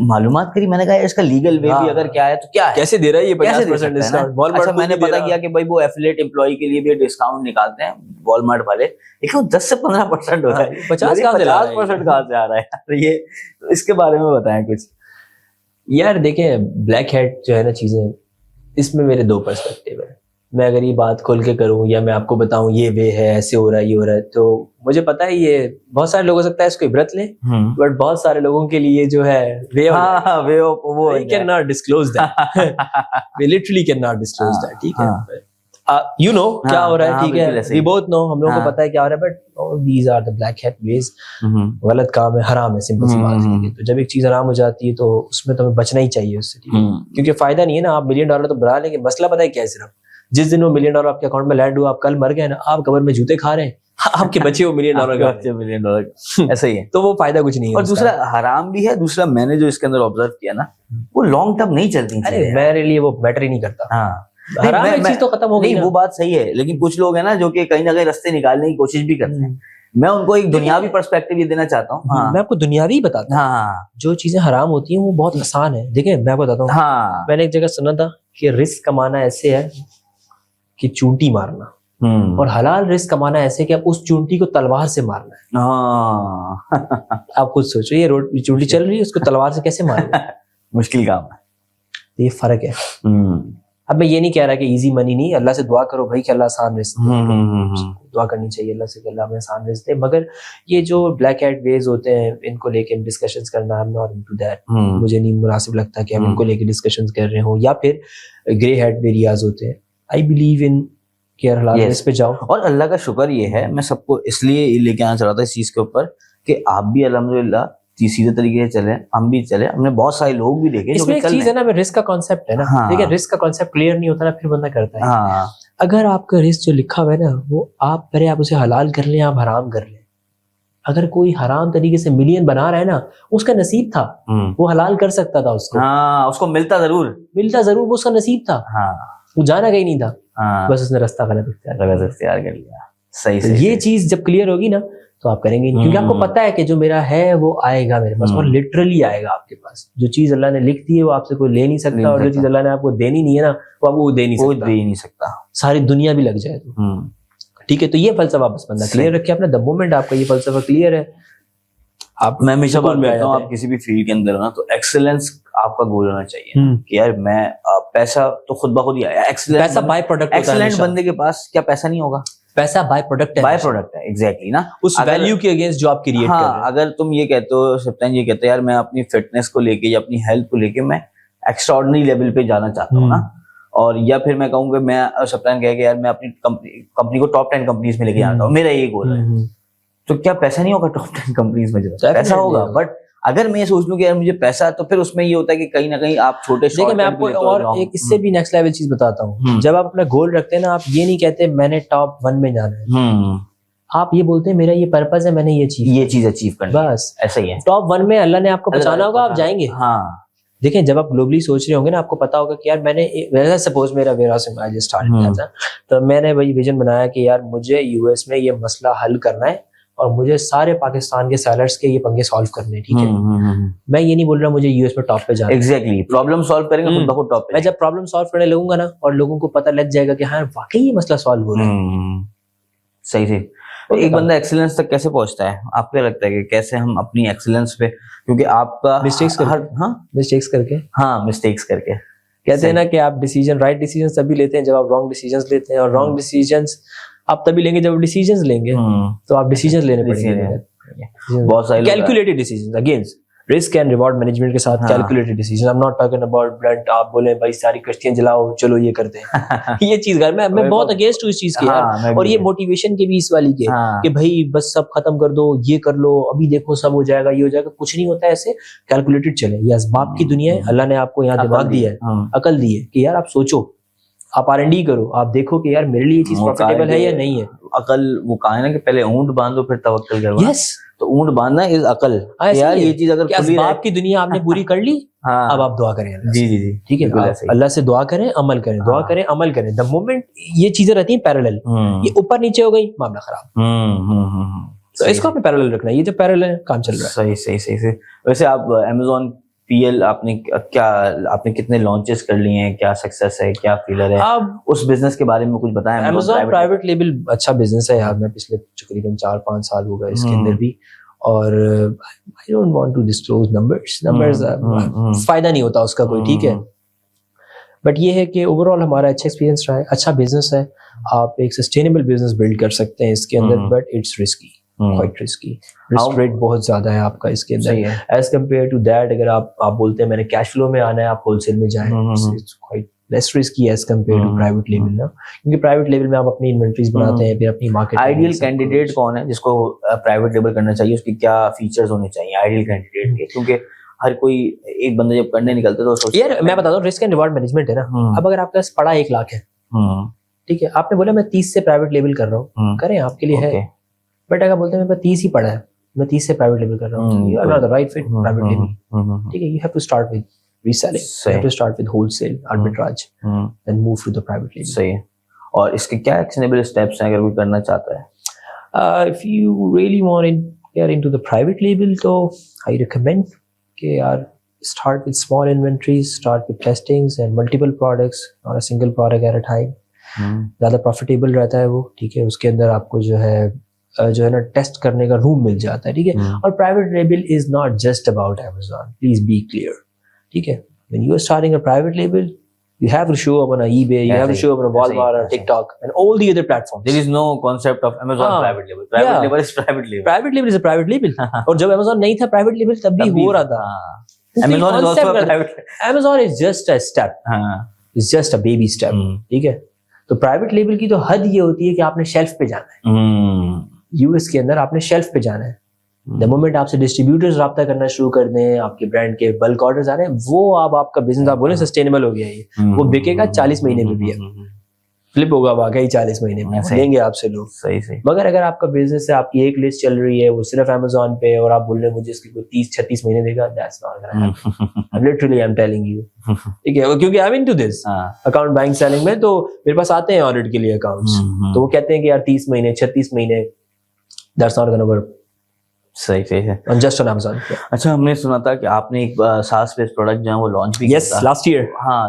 معلومات کری, میں نے کہا اس کا لیگل وے بھی اگر کیا ہے تو کیا ہے, کیسے دے رہا ہے یہ 50% ڈسکاؤنٹ. اچھا میں نے پتا کیا کہ بھائی وہ ایفیلیٹ امپلائی کے لیے بھی ڈسکاؤنٹ نکالتے ہیں والمارٹ والے, لیکن 10 سے 15% ہوتا ہے. 50% کہاں سے آ رہا ہے یہ, اس کے بارے میں بتائیں کچھ. یار دیکھیں بلیک ہیٹ جو ہے نا چیزیں, اس میں میرے 2 پرسپیکٹیو ہیں. میں اگر یہ بات کھول کے کروں یا میں آپ کو بتاؤں یہ وے ہے, ایسے ہو رہا ہے, یہ ہو رہا ہے, تو مجھے پتا ہے یہ بہت سارے لوگ ہو سکتا ہے اس کو عبرت لیں, بٹ بہت سارے لوگوں کے لیے جو ہے we can not disclose that, we literally can not disclose that. ٹھیک ہے, یو نو کیا ہو رہا ہے, ٹھیک ہے, وی بوتھ نو, ہم لوگوں کو پتا ہے کیا ہو رہا ہے, but these are the black hat ways. غلط کام ہے, حرام ہے, سمپل سی بات ہے. تو جب ایک چیز حرام ہو جاتی ہے تو اس میں تمہیں بچنا ہی چاہیے اس سے, کیونکہ فائدہ نہیں ہے نا. آپ $1 تو بڑھا لیں گے, مسئلہ پتا ہے کیا ہے, صرف جس دن وہ $1 آپ کے اکاؤنٹ میں لینڈ ہوا, آپ کل مر گئے نا, آپ قبر میں جوتے کھا رہے ہیں, آپ کے بچے وہ $1 ایسا ہی ہے, تو وہ فائدہ کچھ نہیں ہے. اور دوسرا حرام بھی ہے, دوسرا میں نے جو اس کے اندر آبزرو کیا نا, وہ لانگ ٹرم نہیں چلتی. ارے میرے لیے وہ میٹر ہی نہیں کرتا. حرام ہے چیز تو ختم ہو گئی, وہ بات صحیح ہے, لیکن کچھ لوگ ہیں نا جو کہ کہیں نہ کہیں رستے نکالنے کی کوشش بھی کرتے ہیں. میں ان کو ایک دنیاوی پرسپیکٹو یہ دینا چاہتا ہوں. میں آپ کو دنیاوی بتاتا ہوں, جو چیزیں حرام ہوتی ہیں وہ بہت آسان ہے. دیکھیں میں آپ کو بتاتا ہوں, میں نے ایک جگہ سنا تھا کہ رزق کمانا ایسے ہے کہ چونٹی مارنا, اور حلال رزق کمانا ایسے کہ آپ اس چونٹی کو تلوار سے مارنا ہے. آپ خود سوچو, یہ چونٹی چل رہی ہے, اس کو تلوار سے کیسے مارنا, مشکل کام ہے. یہ فرق ہے. اب میں یہ نہیں کہہ رہا کہ ایزی منی نہیں, اللہ سے دعا کرو بھائی کہ اللہ آسان رزق دے, دعا کرنی چاہیے اللہ سے کہ اللہ ہمیں آسان رزق دے. مگر یہ جو بلیک ہیٹ ویز ہوتے ہیں ان کو لے کے ڈسکشنز کرنا, I'm not into that. مجھے نہیں مناسب لگتا کہ ہم ان کو لے کے ڈسکشنز کر رہے ہوں. یا پھر گرے ہیٹ ایریاز ہوتے ہیں, I believe in کہ حلال رزق پہ جاؤ. اور اللہ کا شکر یہ ہے, میں سب کو اس لیے لے کے آنا چاہ رہا تھا اس چیز کے اوپر کہ آپ بھی الحمدللہ سیدھے طریقے سے چلے, ہم بھی چلے. ہم نے بہت سارے لوگ بھی دیکھے. اس میں ایک چیز ہے نا, رزق کا کانسیپٹ ہے نا, ٹھیک ہے, رزق کا کانسیپٹ کلیئر نہیں ہوتا نا, پھر بندہ کرتا ہے. اگر آپ کا رزق جو لکھا ہوا ہے نا, وہ آپ پہلے آپ اسے حلال کر لیں, آپ حرام کر لیں. اگر کوئی حرام طریقے سے ملین بنا رہا ہے نا, اس کا نصیب تھا, وہ حلال کر سکتا تھا, اس کو ملتا ضرور, وہ اس کا نصیب تھا, وہ جانا کہیں نہیں تھا, بس اس نے راستہ غلط اختیار کر لیا. صحیح. یہ چیز جب کلیئر ہوگی نا تو آپ کریں گے, کیونکہ آپ کو پتا ہے کہ جو میرا ہے وہ آئے گا میرے پاس, اور لٹرلی آئے گا آپ کے پاس. جو چیز اللہ نے لکھ دی ہے وہ آپ سے کوئی لے نہیں سکتا, اور جو چیز اللہ نے آپ کو دینی نہیں ہے نا, وہ آپ کو دے نہیں سکتا. ساری دنیا بھی لگ جائے تو ٹھیک ہے. تو یہ فلسفہ بس بندہ کلیئر رکھے اپنا. دا مومنٹ آپ کا یہ فلسفہ کلیئر ہے, آپ میں ہمیشہ بات کرتا ہوں, آپ کسی بھی فیلڈ کے اندر نا تو ایکسلنس آپ کا گول ہونا چاہیے کہ یار میں پیسہ تو خود بخود ہی آیا. پیسہ بائی پروڈکٹ. ایکسلنٹ بندے کے پاس کیا پیسہ نہیں ہوگا, پیسہ بائی پروڈکٹ ہے. ایگزیکٹلی نا, اس ویلیو کے اگینسٹ جو آپ کریٹ کر رہے ہیں. اگر تم یہ کہتے ہو, سپتان یہ کہتے ہیں یار میں اپنی فٹنس کو لے کے یا اپنی ہیلتھ کو لے کے میں ایکسٹرا آرڈنری لیول پہ جانا چاہتا ہوں نا, اور یا پھر میں کہوں کہ میں سپتان کہہ کہ یار میں اپنی کمپنی کو ٹاپ 10 کمپنیز میں لے کے جانا ہوں, میرا یہ گول ہے, تو کیا پیسہ نہیں ہوگا ٹاپ 10 کمپنیز میں؟ پیسہ ہوگا. بٹ اگر میں سوچ لوں کہ یار مجھے پیسہ, تو پھر اس میں یہ ہوتا ہے کہ کہیں نہ کہیں آپ چھوٹے. دیکھیں میں آپ کو اور ایک اس سے بھی نیکسٹ لیول چیز بتاتا ہوں. جب آپ اپنا گول رکھتے ہیں نا, آپ یہ نہیں کہتے میں نے ٹاپ 1 میں جانا ہے, آپ یہ بولتے ہیں میرا یہ پرپز ہے, میں نے یہ چیز اچیو کرنی, بس ایسا ہی ہے. ٹاپ 1 میں اللہ نے آپ کو پہنچانا ہوگا, آپ جائیں گے. دیکھیں جب آپ گلوبلی سوچ رہے ہوں گے نا, آپ کو پتا ہوگا کہ یار میں نے سپوز میرا ویئر ہاؤسنگ آج اسٹارٹ کیا تھا, تو میں نے وہی ویژن بنایا کہ یار مجھے US میں یہ مسئلہ حل کرنا ہے, اور مجھے سارے پاکستان کے سیلرز کے یہ پنگے سالو کرنے ہیں. ٹھیک ہے, میں یہ نہیں بول رہا مجھے US میں ٹاپ پہ جانا. ایگزیکٹلی, پرابلم سالو کریں گے خود بخود ٹاپ پہ. میں جب پرابلم سالو کرنے لگوں گا نا, اور لوگوں کو پتہ لگ جائے گا کہ ہاں واقعی یہ مسئلہ سالو ہو رہا ہے. صحیح سے. ایک بندہ ایکسیلنس تک کیسے پہنچتا ہے, آپ کو لگتا ہے کہ کیسے ہم اپنی ایکسیلنس پہ, کیونکہ آپ کا مسٹیکس کر کے کہتے ہیں نا کہ آپ ڈیسیجن رائٹ ڈیسیجن تبھی لیتے ہیں جب آپ رانگ ڈیسیجنس لیتے ہیں, اور رانگ ڈیسیجنس آپ تبھی لیں گے جب ڈیسیجنس لیں گے. تو آپ ڈیسیجنس لینے پڑیں گے, بہت سارے calculated decisions, against risk and reward management کے ساتھ calculated decision. I am not talking about blunt, آپ بولیں بھائی ساری کشتیاں جلاؤ چلو یہ کرتے ہیں, یہ چیز میں بہت اگینسٹ ہوں اس چیز کے. اور یہ موٹیویشن کے بھی اس والی کے کہ بھائی بس سب ختم کر دو, یہ کر لو, ابھی دیکھو سب ہو جائے گا, یہ ہو جائے گا, کچھ نہیں ہوتا ہے ایسے. کیلکولیٹڈ چلے, یہ اسباب کی دنیا ہے, اللہ نے آپ کو یہاں دماغ دیا ہے, عقل دی ہے کہ یار آپ سوچو, آپ R&D کرو, آپ دیکھو کہ یار میرے لیے یہ چیز پروفیٹیبل ہے یا نہیں ہے. عقل, وہ کہا ہے نا کہ پہلے اونٹ باندھو پھر توکل کرو. یس, تو اونٹ باندھنا از عقل. یار یہ چیز اگر اسباب کی دنیا آپ نے پوری کر لی, اب آپ دعا کریں. جی جی جی, ٹھیک ہے, اللہ سے دعا کریں, عمل کریں, دعا کریں, عمل کریں. دا مومنٹ یہ چیزیں رہتی ہیں پیرالل, یہ اوپر نیچے ہو گئی معاملہ خراب. تو اس کو آپ نے پیرالل رکھنا ہے, یہ جو پیرالل کام چل رہا ہے. صحیح. ویسے آپ امیزون PL آپ نے کتنے لانچز کر لیے ہیں, کیا سکسیس ہے, کیا فیلر ہے, اس بزنس کے بارے میں کچھ بتائیں. امیزون پرائیویٹ لیبل اچھا بزنس ہے یار, میں پچھلے تقریباً 4-5 سال ہو گئے اس کے اندر بھی, اور I don't want to disclose numbers, فائدہ نہیں ہوتا اس کا کوئی, ٹھیک ہے. بٹ یہ ہے کہ اوور آل ہمارا اچھا ایکسپیرینس رہا ہے, اچھا بزنس ہے, آپ ایک سسٹینیبل بزنس بلڈ کر سکتے ہیں اس کے اندر, but it's risky, quite risky. Risk rate بہت زیادہ ہے آپ کا اس کے اندر ایز کمپیئر ٹو دیٹ. اگر آپ بولتے ہیں میں نے کیش فلو میں آنا ہے, آپ ہول سیل میں جائیں, quite less risky as compare to private label نا, کیونکہ پرائیویٹ لیبل میں آپ اپنی انوینٹریز بناتے ہیں, پھر اپنی مارکیٹ. آئیڈیل کینڈیڈیٹ کون ہے جس کو پرائیویٹ لیبل کرنا چاہیے, اس کی کیا فیچرز ہونے چاہیے آئیڈیل کینڈیڈیٹ کے؟ کیونکہ ہر کوئی ایک بندہ جب کرنے نکلتا ہے تو یار میں بتا دوں رسک اینڈ ریوارڈ مینجمنٹ ہے نا. اب اگر آپ کا پڑا 1 لاکھ ہے, ٹھیک ہے, آپ نے بولا میں 30 سے پرائیویٹ لیبل کر رہا ہوں, کریں آپ کے لیے ہے. بٹ اگر بولتے ہیں میرے پاس 30 ہی پڑا ہے, میں 30 سے پرائیویٹ لیبل کر رہا ہوں, you are not the right fit private label. ٹھیک ہے, you have to start with reselling, you have to start with wholesale arbitrage, then move to the private label. صحیح ہے. اور اس کے کیا ایکشنیبل اسٹیپس ہیں اگر کوئی کرنا چاہتا ہے؟ if you really want to get into the private label, تو I recommend کہ یار start with small inventories, start with testings and multiple products, not a single product at a time. زیادہ profitable رہتا ہے وہ, ٹھیک ہے. اس کے اندر آپ کو جو ہے نا ٹیسٹ کرنے کا روم مل جاتا ہے, ٹھیک ہے. اور private label is not just about Amazon, please be clear, ٹھیک ہے. when you are starting a private label, you have to show up on eBay, you have to show up on Walmart or TikTok and all the other platforms. There is no concept of Amazon private label. Private label is private label. Private label is a private label. اور جب Amazon نہیں تھا private label تب بھی ہو رہا تھا. Amazon is also a private. Amazon is just a step. It's just a baby step, ٹھیک ہے. تو پرائیویٹ لیبل کی تو حد یہ ہوتی ہے کہ آپ نے شیلف پہ جانا ہے. US کے اندر آپ نے شیلف پہ جانا ہے. دا مومنٹ آپ سے ڈسٹریبیوٹرز رابطہ کرنا شروع کر دیں, آپ کے برانڈ کے بلک آرڈرز آ رہے ہیں, وہ آپ کا بزنس آپ بولیں سسٹینیبل ہو گیا ہے, وہ بکے گا 40 مہینے میں بھی, فلپ ہوگا واقعی 40 مہینے میں لیں گے آپ سے لوگ. صحیح. مگر اگر آپ کا بزنس ہے, آپ کی ایک لسٹ چل رہی ہے, وہ صرف Amazon پہ, اور آپ بول رہے ہیں مجھے اس کی کوئی 30-36 مہینے دے گا, that's not gonna happen. Literally I'm telling you, ٹھیک ہے, کیونکہ I'm into this account buying selling میں, تو میرے پاس آتے ہیں آڈٹ کے لیے اکاؤنٹس, تو وہ کہتے ہیں کہ یار 30 مہینے 36 مہینے, that's not gonna work. صحیح ہے. Just on Amazon. اچھا, ہم نے سنا تھا کہ آپ نے ایک SaaS based پروڈکٹ جو ہے وہ لانچ بھی کیا تھا last year.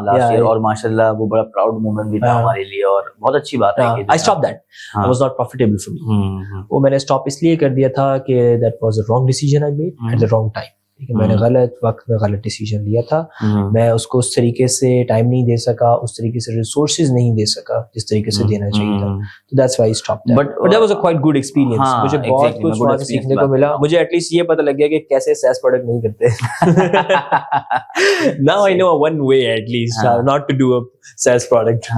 last year, اور ماشاءاللہ وہ بڑا پراؤڈ مومنٹ بھی تھا ہمارے لیے, اور بہت اچھی بات ہے. I stopped that. It was not profitable for me. وہ میں نے اسٹاپ اس لیے کر دیا تھا کہ that was a wrong decision I made at the wrong time. میں نے غلط وقت میں غلط ڈیسیجن لیا تھا. میں اس کو اس طریقے سے ٹائم نہیں دے سکا, اس طریقے سے ریسورسز نہیں دے سکا جس طریقے سے دینا چاہیے تھا. That's why I stopped that. But that was a quite good experience. مجھے بہت کچھ وہاں سے سیکھنے کو ملا. مجھے ایٹ لیسٹ یہ پتہ لگ گیا کہ کیسے SaaS پروڈکٹ نہیں کرتے. Now I know one way at least not to do a SaaS product.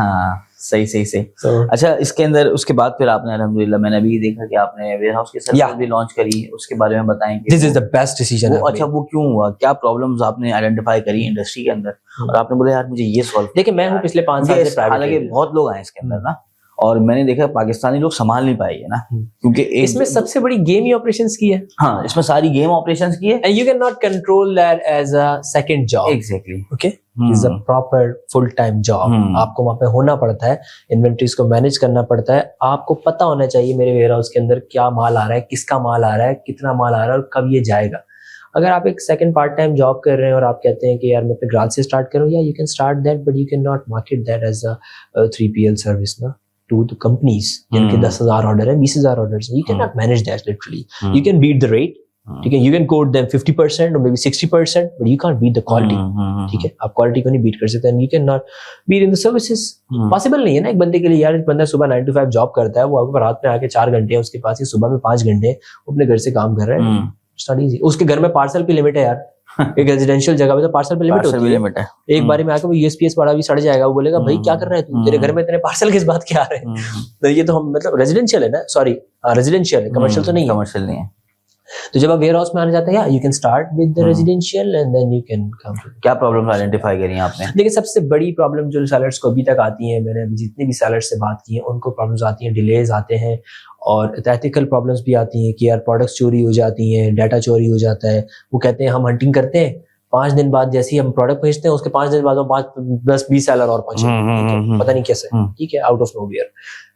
صحیح. اچھا, اس کے اندر اس کے بعد پھر آپ نے الحمدللہ, میں نے ابھی دیکھا کہ آپ نے ویئر ہاؤس کے ساتھ بھی لانچ کری, اس کے بارے میں بتائیں کہ this is the best decision. اچھا, وہ کیوں ہوا, کیا پرابلمز آپ نے آئیڈینٹیفائی کری انڈسٹری کے اندر, اور آپ نے بولا یار مجھے یہ سالو. دیکھیں میں ہوں پچھلے 5 سال سے پرائیویٹ, حالانکہ بہت لوگ آئے اس کے اندر نا, اور میں نے دیکھا پاکستانی لوگ سنبھال نہیں پائے نا, کیونکہ اس میں سب سے بڑی گیم ہی آپریشنز کی ہے. ہاں, اس میں ساری گیم آپریشنز کی ہے. And you cannot control that as a second job. Exactly. Okay. It's a proper full time job. آپ کو وہاں پہ ہونا پڑتا ہے, انوینٹریز کو مینیج کرنا پڑتا ہے, آپ کو پتہ ہونا چاہیے میرے ویئر ہاؤس کے اندر کیا مال آ رہا ہے, کس کا مال آ رہا ہے, کتنا مال آ رہا ہے, اور کب یہ جائے گا. اگر آپ ایک سیکنڈ پارٹ ٹائم جاب کر رہے ہیں اور آپ کہتے ہیں کہ یار میں اپنے گراج سے اسٹارٹ کروں, یا you can start that, but you can not market that as a 3PL service نا ٹو دی کمپنیز جن کے 10,000 آرڈر ہیں, 20,000 آرڈرس ہیں. You can not manage that literally. You can beat the rate, ٹھیک ہے, you can quote them 50% or maybe 60%, but you can't beat the quality. ٹھیک ہے, آپ کوالٹی کو نہیں بیٹ کر سکتے, and you cannot beat in the services. Possible نہیں ہے نا ایک بندے کے لیے. یار بندہ صبح 9 to 5 جاب کرتا ہے, وہ آپ کو رات میں آ کے 4 گھنٹے اس کے پاس, یہ صبح میں 5 گھنٹے وہ اپنے گھر سے کام کر رہے ہیں. It's not easy. اس کے گھر میں پارسل کی لمٹ ہے یار, ایک ریزیڈینشیل جگہ پہ تو پارسل پہ لمٹ ہوتی ہے. ایک باری میں آ کے وہ USPS پڑا بھی سڑ جائے گا, وہ بولے گا بھائی کیا کر رہے ہیں تم, تیرے گھر میں اتنے پارسل کس بات کے آ رہے ہیں. تو یہ تو ہم مطلب ریزیڈینشیل ہے نا, سوری ریزیڈینشیل ہے, کمرشل تو نہیں ہے. کمرشل نہیں ہے. تو جب آپ ویئر ہاؤس میں آنے جاتے ہیں you can start with the residential and then you can come to. کیا پرابلم آئیڈینٹیفائی کری ہیں آپ نے؟ دیکھیے سب سے بڑی پرابلم جو سیلرس کو ابھی تک آتی ہیں, میں نے ابھی جتنے بھی سیلرس سے بات کی ہے ان کو پرابلمس آتی ہیں, ڈیلیز آتے ہیں اور ایتھیکل پرابلمس بھی آتی ہیں کہ یار پروڈکٹس چوری ہو جاتی ہیں, ڈیٹا چوری ہو جاتا ہے. وہ کہتے ہیں ہم ہنٹنگ کرتے ہیں, 5 دن بعد جیسے ہی ہم پروڈکٹ بھیجتے ہیں اس کے 5 دن بعد وہ 10-20 سیلر اور پہنچے, پتہ نہیں کیسے, ٹھیک ہے, آؤٹ آف نو ویئر.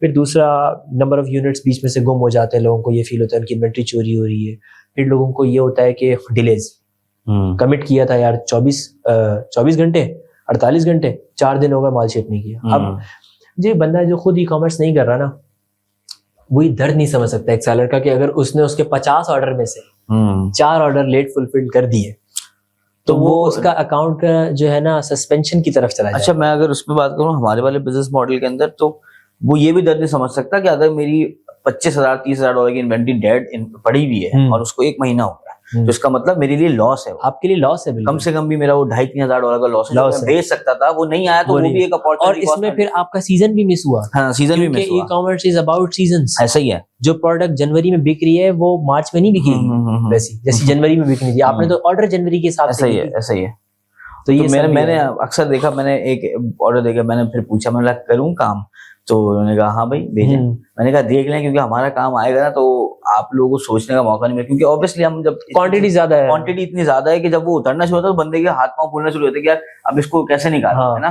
پھر دوسرا نمبر آف یونٹس بیچ میں سے گم ہو جاتے ہیں, لوگوں کو یہ فیل ہوتا ہے ان کی انوینٹری چوری ہو رہی ہے. پھر لوگوں کو یہ ہوتا ہے کہ ڈیلیز, کمٹ کیا تھا یار 24 گھنٹے 48 گھنٹے 4 دن ہو گئے مال شپ نہیں کیا. اب جو بندہ جو خود ای کامرس نہیں کر رہا نا, وہی درد نہیں سمجھ سکتا ایک سیلر کا کہ اگر اس نے اس کے 50 آرڈر میں سے 4 آرڈر لیٹ فلفل کر دیے تو وہ اس کا اکاؤنٹ کا جو ہے نا سسپینشن کی طرف چلا جائے. اچھا میں اگر اس میں بات کروں ہمارے والے بزنس ماڈل کے اندر, تو وہ یہ بھی درد نہیں سمجھ سکتا کہ اگر میری 25,000-30,000 ڈالر کی انوینٹری ڈیڈ پڑی ہوئی ہے اور اس کو 1 مہینہ ہو گیا, تو اس کا مطلب میرے لیے لاس ہے. آپ کے لیے لاس ہے, کم سے کم بھی میرا وہ 2,500-3,000 ڈالر کا لاس ہے. میں بیچ سکتا تھا, وہ نہیں آیا تو وہ بھی ایک اپارچونٹی. اور اس میں پھر آپ کا سیزن بھی مس ہوا. ہاں سیزن بھی مس ہوا. E commerce is about seasons. ایسا ہی ہے, جو پروڈکٹ جنوری میں بک رہی ہے وہ مارچ میں نہیں بک رہی ویسی جیسی جنوری میں بکنی تھی. آپ نے تو آرڈر جنوری کے حساب سے. ایسا ہی ہے. تو یہ میں نے اکثر دیکھا, میں نے ایک آرڈر دیکھا, میں نے پھر پوچھا, میں نے کہا کروں کام, تو انہوں نے کہا ہاں بھائی بھیجیں. میں نے کہا دیکھ لیں, کیونکہ ہمارا کام آئے گا نا تو آپ لوگوں کو سوچنے کا موقع نہیں ملے, کیونکہ اوبیسلی ہم جب کوانٹٹی زیادہ ہے, کوانٹٹی اتنی زیادہ ہے کہ جب وہ اترنا شروع ہوتا ہے تو بندے کے ہاتھ پاؤں پھولنا شروع ہوتے ہیں کہ یار اب اس کو کیسے نکالنا ہے نا.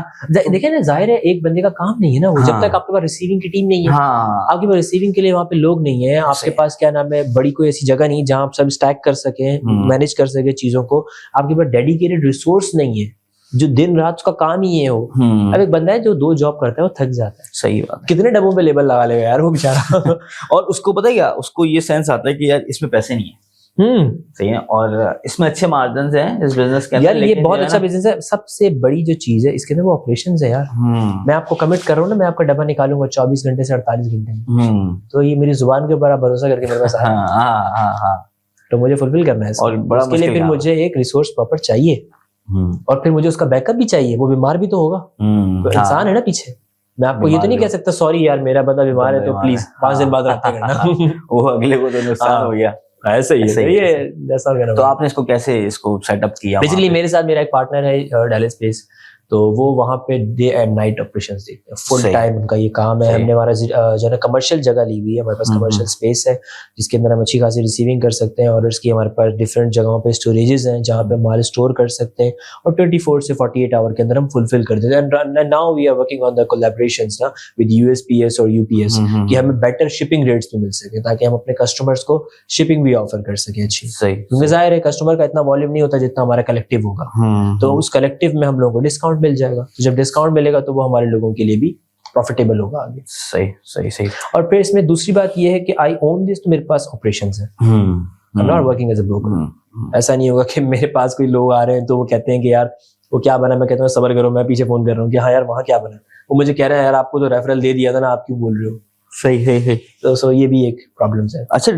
دیکھیں نا, ظاہر ہے ایک بندے کا کام نہیں ہے نا وہ, جب تک آپ کے پاس ریسیونگ کی ٹیم نہیں ہے, آپ کے پاس ریسیونگ کے لیے وہاں پہ لوگ نہیں ہیں, آپ کے پاس کیا نام ہے بڑی کوئی ایسی جگہ نہیں جہاں آپ سب اسٹیک کر سکیں, مینیج کر سکیں چیزوں کو, آپ کے پاس ڈیڈیکیٹڈ ریسورس نہیں ہے جو دن رات اس کا کام ہی یہ ہو. اب ایک بندہ ہے جو 2 جاب کرتا ہے وہ تھک جاتا ہے. صحیح بات. کتنے ڈبوں پہ لیبل لگا لے گا یار وہ بیچارہ. اور اس کو پتہ کیا, اس کو یہ سینس آتا ہے کہ یار اس میں پیسے نہیں ہیں. صحیح ہے, اور اس میں اچھے مارجنز ہیں اس بزنس کے اندر. یار یہ بہت اچھا بزنس ہے. سب سے بڑی جو چیز ہے اس کے اندر وہ آپریشنز ہے یار. میں آپ کو کمٹ کر رہا ہوں نا, میں آپ کا ڈبہ نکالوں گا 24 گھنٹے سے 48 گھنٹے میں, تو یہ میری زبان کے اوپر آپ بھروسہ کر کے میرے پاس آیا تو مجھے فلفل کرنا ہے. اور اس کے لیے پھر مجھے ایک ریسورس پراپر چاہیے, اور پھر مجھے اس کا بیک اپ بھی چاہیے. وہ بیمار بھی تو ہوگا, تو انسان ہے نا پیچھے. میں آپ کو یہ تو نہیں کہہ سکتا سوری یار میرا بندہ بیمار ہے تو پلیز 5 دن بعد رابطہ کرنا, وہ اگلے کو تو نقصان ہو گیا. ایسا ہی ہے. تو آپ نے اس کو کیسے اس کو سیٹ اپ کیا؟ بیسیکلی میرے ساتھ میرا ایک پارٹنر ہے ڈیلس بیس, تو وہ وہاں پہ ڈے اینڈ نائٹ آپریشنز دیتے ہیں, فل ٹائم ان کا یہ کام ہے. ہم نے ہمارا جو ہے نا کمرشل جگہ لی ہوئی ہے, ہمارے پاس کمرشل اسپیس ہے جس کے اندر ہم اچھی خاصی ریسیونگ کر سکتے ہیں آرڈرس کی. ہمارے پاس ڈفرینٹ جگہوں پہ اسٹوریجز ہیں جہاں پہ مال اسٹور کر سکتے ہیں, اور 24 سے 48 آور کے اندر ہم فلفل کر دیتے ہیں. And now we are working on the collaborations نا ود USPS اور UPS کہ ہمیں بیٹر شپنگ ریٹس بھی مل سکے تاکہ ہم اپنے کسٹمرس کو شپنگ بھی آفر کر سکیں اچھی. کیونکہ ظاہر ہے کسٹمر کا اتنا والیوم نہیں ہوتا جتنا ہمارا کلیکٹیو ہوگا, تو اس کلیکٹیو میں ہم لوگوں کو ڈسکاؤنٹ مل جائے گا. جب ڈسکاؤنٹ ملے گا تو وہ ہمارے لوگوں کے لیے بھی پروفیٹیبل ہوگا آگے. صحیح. اور پھر اس میں دوسری بات یہ ہے کہ آئی اون دس, تو میرے پاس آپریشنز ہیں. I'm not working as a broker. ایسا نہیں ہوگا کہ میرے پاس کوئی لوگ آ رہے ہیں تو وہ کہتے ہیں کہ یار وہ کیا بنا, میں کہتا ہوں صبر کرو, میں پیچھے فون کر رہا ہوں کہ ہاں یار وہاں کیا بنا, وہ مجھے کہہ رہا ہے یار آپ کو تو ریفرل دے دیا تھا نا, آپ کیوں بول رہے ہو. صحیح. تو یہ بھی ایک پرابلمس ہے. اچھا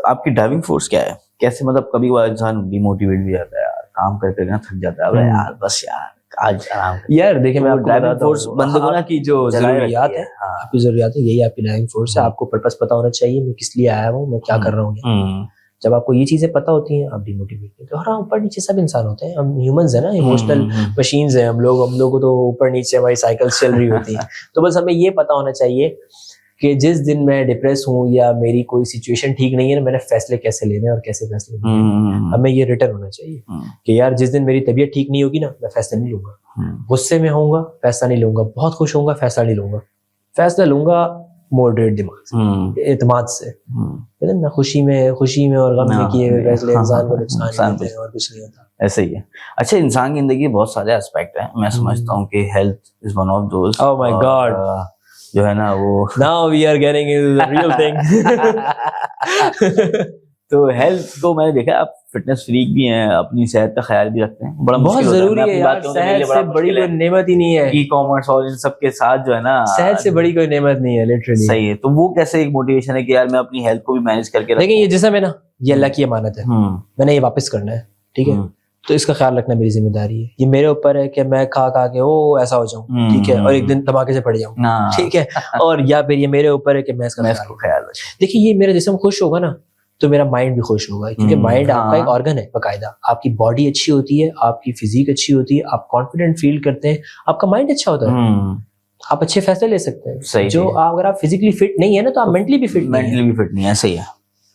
آپ کی ڈرائیونگ فورس کیا ہے, کیسے مطلب کبھی وہ انسان ڈی موٹیویٹ بھی جاتا ہے یار, کام کر کے تھک جاتا ہے یار بس یار آج آرام. یار دیکھیں میں آپ کو ڈرائیونگ فورس بندے کو نا کی جو ضروریات ہے, آپ کی ضروریات ہے, یہی آپ کی ڈرائیونگ فورس ہے. آپ کو پرپس پتا ہونا چاہیے میں کس لیے آیا ہوں, میں کیا کر رہا ہوں. جب آپ کو یہ چیزیں پتہ ہوتی ہیں آپ ڈی موٹیویٹ نہیں. ہاں اوپر نیچے سب انسان ہوتے ہیں, ہم ہیومنز ہیں نا, ایموشنل مشینز ہیں ہم لوگ کو تو اوپر نیچے ہماری سائیکلس چل رہی ہوتی ہیں. تو بس ہمیں یہ پتہ ہونا چاہیے کہ جس دن میں ڈپریس ہوں یا میری کوئی سچویشن ٹھیک نہیں ہے نا, میں نے فیصلے کیسے لینے اور کیسے فیصلے لینے. ہمیں یہ ریٹرن ہونا چاہیے کہ یار جس دن میری طبیعت ٹھیک نہیں ہوگی نا میں فیصلہ نہیں لوں گا, غصے میں ہوں گا فیصلہ نہیں لوں گا, بہت خوش ہوں گا فیصلہ نہیں لوں گا, فیصلہ لوں گا ماڈریٹ دماغ سے, اعتماد سے. خوشی میں اور غم میں کیے ہوئے فیصلے انسان کو نقصان دیتے ہیں اور کچھ نہیں ہوتا. ایسا ہی ہے. اچھا انسان کی زندگی بہت سارے اسپیکٹ ہیں, میں سمجھتا ہوں کہ health is one of those. Oh my God. جو ہے نا وہ now we are getting into the real thing. تو ہیلتھ کو میں نے دیکھا آپ فٹنس فریک بھی ہیں, اپنی صحت کا خیال بھی رکھتے ہیں, بڑا بہت ضروری ہے یار, صحت سے بڑی کوئی نعمت ہی نہیں ہے. ای کامرس اور ان سب کے ساتھ جو ہے نا صحت سے بڑی کوئی نعمت نہیں ہے لٹرلی. صحیح ہے. تو وہ کیسے ایک موٹیویشن ہے کہ یار میں اپنی ہیلتھ کو بھی مینیج کر کے لیکن یہ جسم ہے نا یہ اللہ کی امانت ہے, میں نے یہ واپس کرنا ہے, ٹھیک ہے, تو اس کا خیال رکھنا میری ذمہ داری ہے. یہ میرے اوپر ہے کہ میں کھا کے ایسا ہو جاؤں, ٹھیک ہے, اور ایک دن دھماکے سے پڑ جاؤں, ٹھیک ہے, اور یا پھر یہ میرے اوپر ہے کہ میں اس کا خیال رکھوں. دیکھیے یہ میرا جسم خوش ہوگا نا تو میرا مائنڈ بھی خوش ہوگا, کیونکہ مائنڈ آپ کا ایک آرگن ہے باقاعدہ. آپ کی باڈی اچھی ہوتی ہے, آپ کی فزیک اچھی ہوتی ہے, آپ کانفیڈنٹ فیل کرتے ہیں, آپ کا مائنڈ اچھا ہوتا ہے, آپ اچھے فیصلے لے سکتے ہیں. جو اگر آپ فزیکلی فٹ نہیں ہے نا, تو آپ مینٹلی بھی فٹ نہیں ہے. صحیح ہے.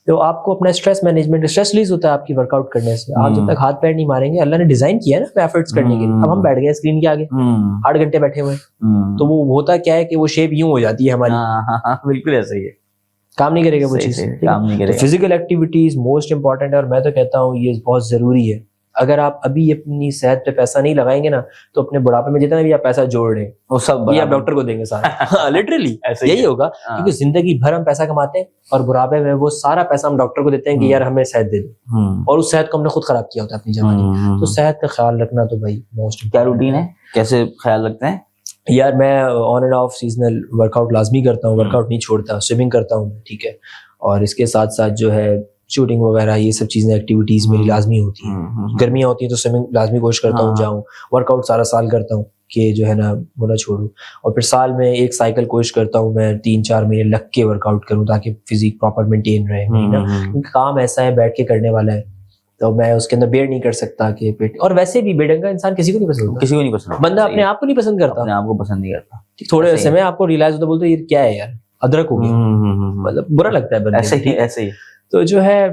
تو آپ کو اپنا اسٹریس مینجمنٹ, اسٹریس ریلیز ہوتا ہے آپ کی ورک آؤٹ کرنے سے. آپ جب تک ہاتھ پیر نہیں ماریں گے, اللہ نے ڈیزائن کیا ہے نا ایفرٹس کرنے کے لیے. اب ہم بیٹھ گئے اسکرین کے آگے 8 گھنٹے بیٹھے ہوئے, تو وہ ہوتا کیا ہے کہ وہ شیپ یوں ہو جاتی ہے ہماری. بالکل ایسا ہی ہے, کام نہیں کرے گا وہ چیز, کام نہیں کرے گا. فزیکل ایکٹیویٹیز موسٹ امپورٹنٹ ہے, اور میں تو کہتا ہوں یہ بہت ضروری ہے. اگر آپ ابھی اپنی صحت پہ پیسہ نہیں لگائیں گے نا, تو اپنے بڑھاپے میں جتنا بھی آپ پیسہ جوڑ رہے ہیں وہ سب یہ آپ ڈاکٹر کو دیں گے سارا. لٹرلی یہی ہوگا, کیونکہ زندگی بھر ہم پیسہ کماتے ہیں اور بڑھاپے میں وہ سارا پیسہ ہم ڈاکٹر کو دیتے ہیں کہ یار ہمیں صحت دے دو, اور اس صحت کو ہم نے خود خراب کیا ہوتا ہے اپنی جوانی. تو صحت کا خیال رکھنا تو بھائی موسٹ. کیا روٹین ہے, کیسے خیال رکھتے ہیں؟ یار میں on and of seasonal work out لازمی کرتا ہوں, ورک آؤٹ نہیں چھوڑتا. سوئمنگ کرتا ہوں میں, ٹھیک ہے, اور اس کے ساتھ ساتھ جو ہے شوٹنگ وغیرہ یہ سب چیزیں ایکٹیویٹیز میری لازمی ہوتی ہیں. گرمیاں ہوتی ہیں تو سوئمنگ لازمی کوشش کرتا ہوں جاؤں. ورک آؤٹ سارا سال کرتا ہوں کہ جو ہے نا وہ نہ چھوڑوں, اور پھر سال میں ایک سائیکل کوشش کرتا ہوں میں 3-4 مہینے لگ کے ورک آؤٹ کروں, تاکہ فزیک پراپر مینٹین رہے نا. کیونکہ کام ایسا ہے بیٹھ کے کرنے والا ہے, تو میں اس کے اندر بیئر نہیں کر سکتا کہ پیٹ. اور ویسے بھی بیڈنگا انسان کسی کو نہیں پسند, کسی کو نہیں پسند, بندہ اپنے آپ کو نہیں پسند کرتا, اپنے آپ کو پسند نہیں کرتا. تھوڑے عرصے میں آپ کو ریئلائز ہوتا, بولتے یہ کیا ہے یار, ادرک ہو گیا, مطلب برا لگتا ہے بندے. ایسے ہی تو جو ہے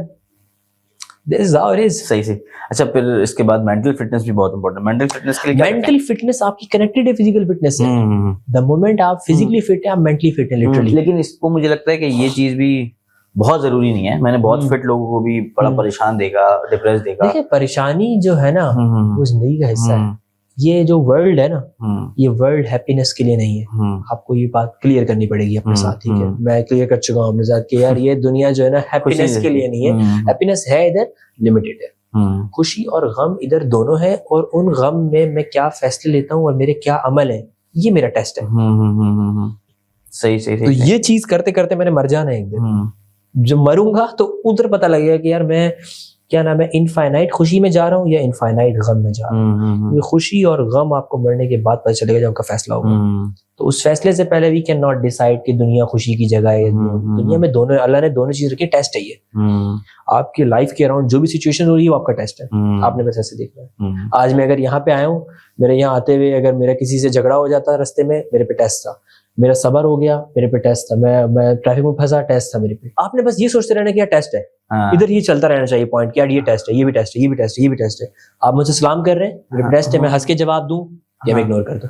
صحیح سے. اچھا, پھر اس کے بعد مینٹل فٹنس بھی بہت امپورٹنٹ ہے. مینٹل فٹنس کے لیے مینٹل فٹنس آپ کی کنیکٹڈ ہے فزیکل فٹنس سے. دا مومنٹ آپ فزیکلی فٹ ہیں, آپ مینٹلی فٹ ہیں لٹرلی. لیکن اس کو مجھے لگتا ہے کہ یہ چیز بھی بہت ضروری نہیں ہے. میں نے بہت فٹ لوگوں کو بھی بڑا پریشان دیکھا, ڈپریس دیکھا. دیکھیں پریشانی جو ہے نا وہ زندگی کا حصہ ہے. یہ جو ورلڈ ہے نا, یہ ورلڈ ہیپینس کے لیے نہیں ہے. آپ کو یہ بات کلیئر کرنی پڑے گی اپنے ساتھ, ٹھیک ہے. میں کلیئر کر چکا ہوں اپنے ساتھ کہ یار یہ دنیا جو ہے نا ہیپینس کے لیے نہیں ہے. ہیپینس ہے ادھر, لمیٹڈ ہے. خوشی اور غم ادھر دونوں ہے, اور ان غم میں کیا فیصلے لیتا ہوں اور میرے کیا عمل ہے, یہ میرا ٹیسٹ ہے. صحیح. تو یہ چیز کرتے کرتے میں نے مر جانا ہے ایک دن. جب مروں گا تو ادھر پتہ لگے گا کہ یار میں کیا نام ہے انفائنائٹ خوشی میں جا رہا ہوں یا انفائنائٹ غم میں جا رہا ہوں. یہ خوشی اور غم آپ کو مرنے کے بعد پتہ چلے گا جب آپ کا فیصلہ ہوگا. تو اس فیصلے سے پہلے وی کین ناٹ ڈیسائیڈ کہ دنیا خوشی کی جگہ ہے. دنیا میں دونوں, اللہ نے دونوں چیز رکھی, ٹیسٹ ہے یہ. آپ کی لائف کے اراؤنڈ جو بھی سچویشن ہو رہی ہے وہ آپ کا ٹیسٹ ہے. آپ نے بس ایسے دیکھنا ہے. آج میں اگر یہاں پہ آیا ہوں, میرے یہاں آتے ہوئے اگر میرا کسی سے جھگڑا ہو جاتا رستے میں, میرے پہ ٹیسٹ تھا. میرا صبر ہو گیا, میرے پہ ٹیسٹ تھا. میں ٹریفک میں پھنسا, ٹیسٹ تھا میرے پہ. آپ نے بس یہ سوچتے رہنا کہ یہ ٹیسٹ ہے, ادھر یہ چلتا رہنا چاہیے پوائنٹ کہ یار یہ ٹیسٹ ہے, یہ بھی ٹیسٹ ہے, یہ بھی ٹیسٹ ہے, یہ بھی ٹیسٹ ہے. آپ مجھ سے سلام کر رہے ہیں, میرے پہ ٹیسٹ ہے, میں ہنس کے جواب دوں یا میں اگنور کر دوں.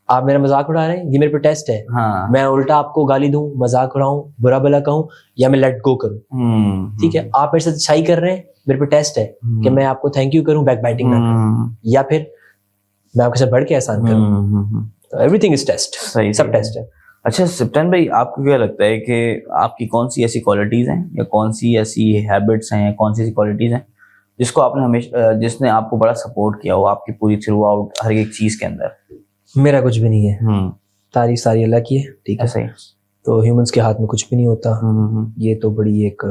آپ میرا مذاق اڑا رہے ہیں, یہ میرے پہ ٹیسٹ ہے. میں الٹا آپ کو گالی دوں, مذاق اڑاؤں, برا بلا کہوں, یا میں لیٹ گو کروں. ٹھیک ہے, آپ میرے ساتھ اچھائی کر رہے ہیں, میرے پہ ٹیسٹ ہے کہ میں آپ کو تھینک یو کروں, بیک بائٹنگ نہ کروں, یا پھر میں آپ کے ساتھ بڑھ کے احسان کروں. Every thing is test, sub test ہے. اچھا سپتین بھائی, آپ کو کیا لگتا ہے کہ آپ کی کون سی ایسی کوالٹیز ہیں, یا کون سی ایسی ہیبٹس ہیں, یا کون سی ایسی کوالٹیز ہیں جس کو آپ نے ہمیشہ, جس نے آپ کو بڑا سپورٹ کیا ہو آپ کی پوری تھرو آؤٹ ہر ایک چیز کے اندر؟ میرا کچھ بھی نہیں ہے, تعریف ساری اللہ کی ہے, ٹھیک ہے. صحیح. تو ہیومنس کے ہاتھ میں کچھ بھی نہیں ہوتا. یہ تو بڑی ایک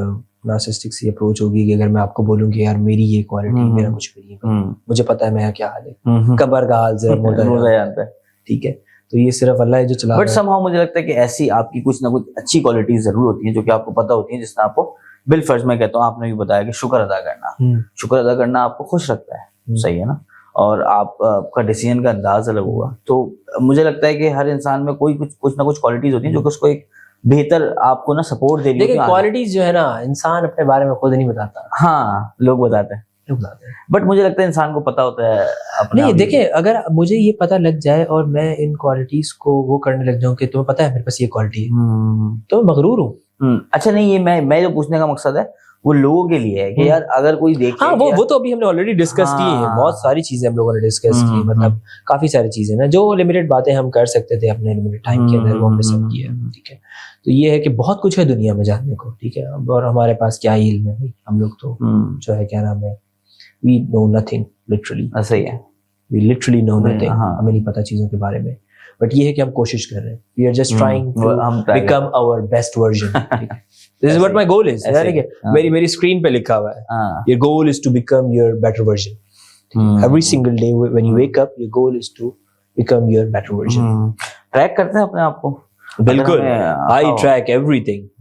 نارسسٹک سی اپروچ ہوگی کہ اگر میں آپ کو بولوں کہ یار میری یہ کوالٹی, میرا کچھ بھی نہیں ہے, مجھے پتا ہے میرا کیا حال ہے, قبر کا حال ذرا موٹا جانتا ہے, ٹھیک ہے. تو یہ صرف اللہ ہے جو چلا. بٹ سم ہاؤ مجھے لگتا ہے کہ ایسی آپ کی کچھ نہ کچھ اچھی کوالٹیز ضرور ہوتی ہیں جو کہ آپ کو پتہ ہوتی ہیں, جس سے آپ کو بالفرض میں کہتا ہوں, آپ نے بھی بتایا کہ شکر ادا کرنا آپ کو خوش رکھتا ہے. صحیح ہے نا. اور آپ کا ڈیسیژن کا انداز الگ ہوگا. تو مجھے لگتا ہے کہ ہر انسان میں کوئی کچھ نہ کچھ کوالٹیز ہوتی ہیں جو کہ اس کو ایک بہتر آپ کو نا سپورٹ دے رہی ہے. لیکن کوالٹیز جو ہے نا انسان اپنے بارے میں خود نہیں بتاتا. ہاں, لوگ بتاتے ہیں, بٹ مجھے لگتا ہے انسان کو پتا ہوتا ہے اپنے. نہیں دیکھیں, اگر مجھے یہ پتا لگ جائے اور میں ان کوالٹیز کو وہ کرنے لگ جاؤں کہ تمہیں پتا ہے میرے پاس یہ کوالٹی ہے, تو میں مغرور ہوں. اچھا نہیں, یہ میں جو پوچھنے کا مقصد ہے وہ لوگوں کے لیے ہے کہ یار اگر کوئی دیکھے. ہاں وہ تو ابھی ہم نے آلریڈی ڈسکس کی ہیں, بہت ساری چیزیں ہم لوگوں نے ڈسکس کی, مطلب کافی ساری چیزیں نا جو لمیٹڈ باتیں ہم کر سکتے تھے اپنے لمیٹڈ ٹائم کے اندر, وہ ہم نے سب کیا, ٹھیک ہے. تو یہ ہے کہ بہت کچھ ہے دنیا میں جاننے کو, ٹھیک ہے. اور ہمارے پاس کیا علم ہے, ہم لوگ تو جو ہے کیا نام ہے, we know nothing literally. صحیح ہے, we literally know nothing. ہمیں نہیں پتا چیزوں کے بارے میں, بٹ یہ ہے کہ ہم کوشش کر رہے ہیں. we are just trying to become our best version. This is what my goal is. میری اسکرین پہ لکھا ہوا ہے, your goal is to become your better version. Every single day when you wake up, your goal is to become your better version. Track کرتے ہیں اپنے آپ کو؟ بالکل, I track everything.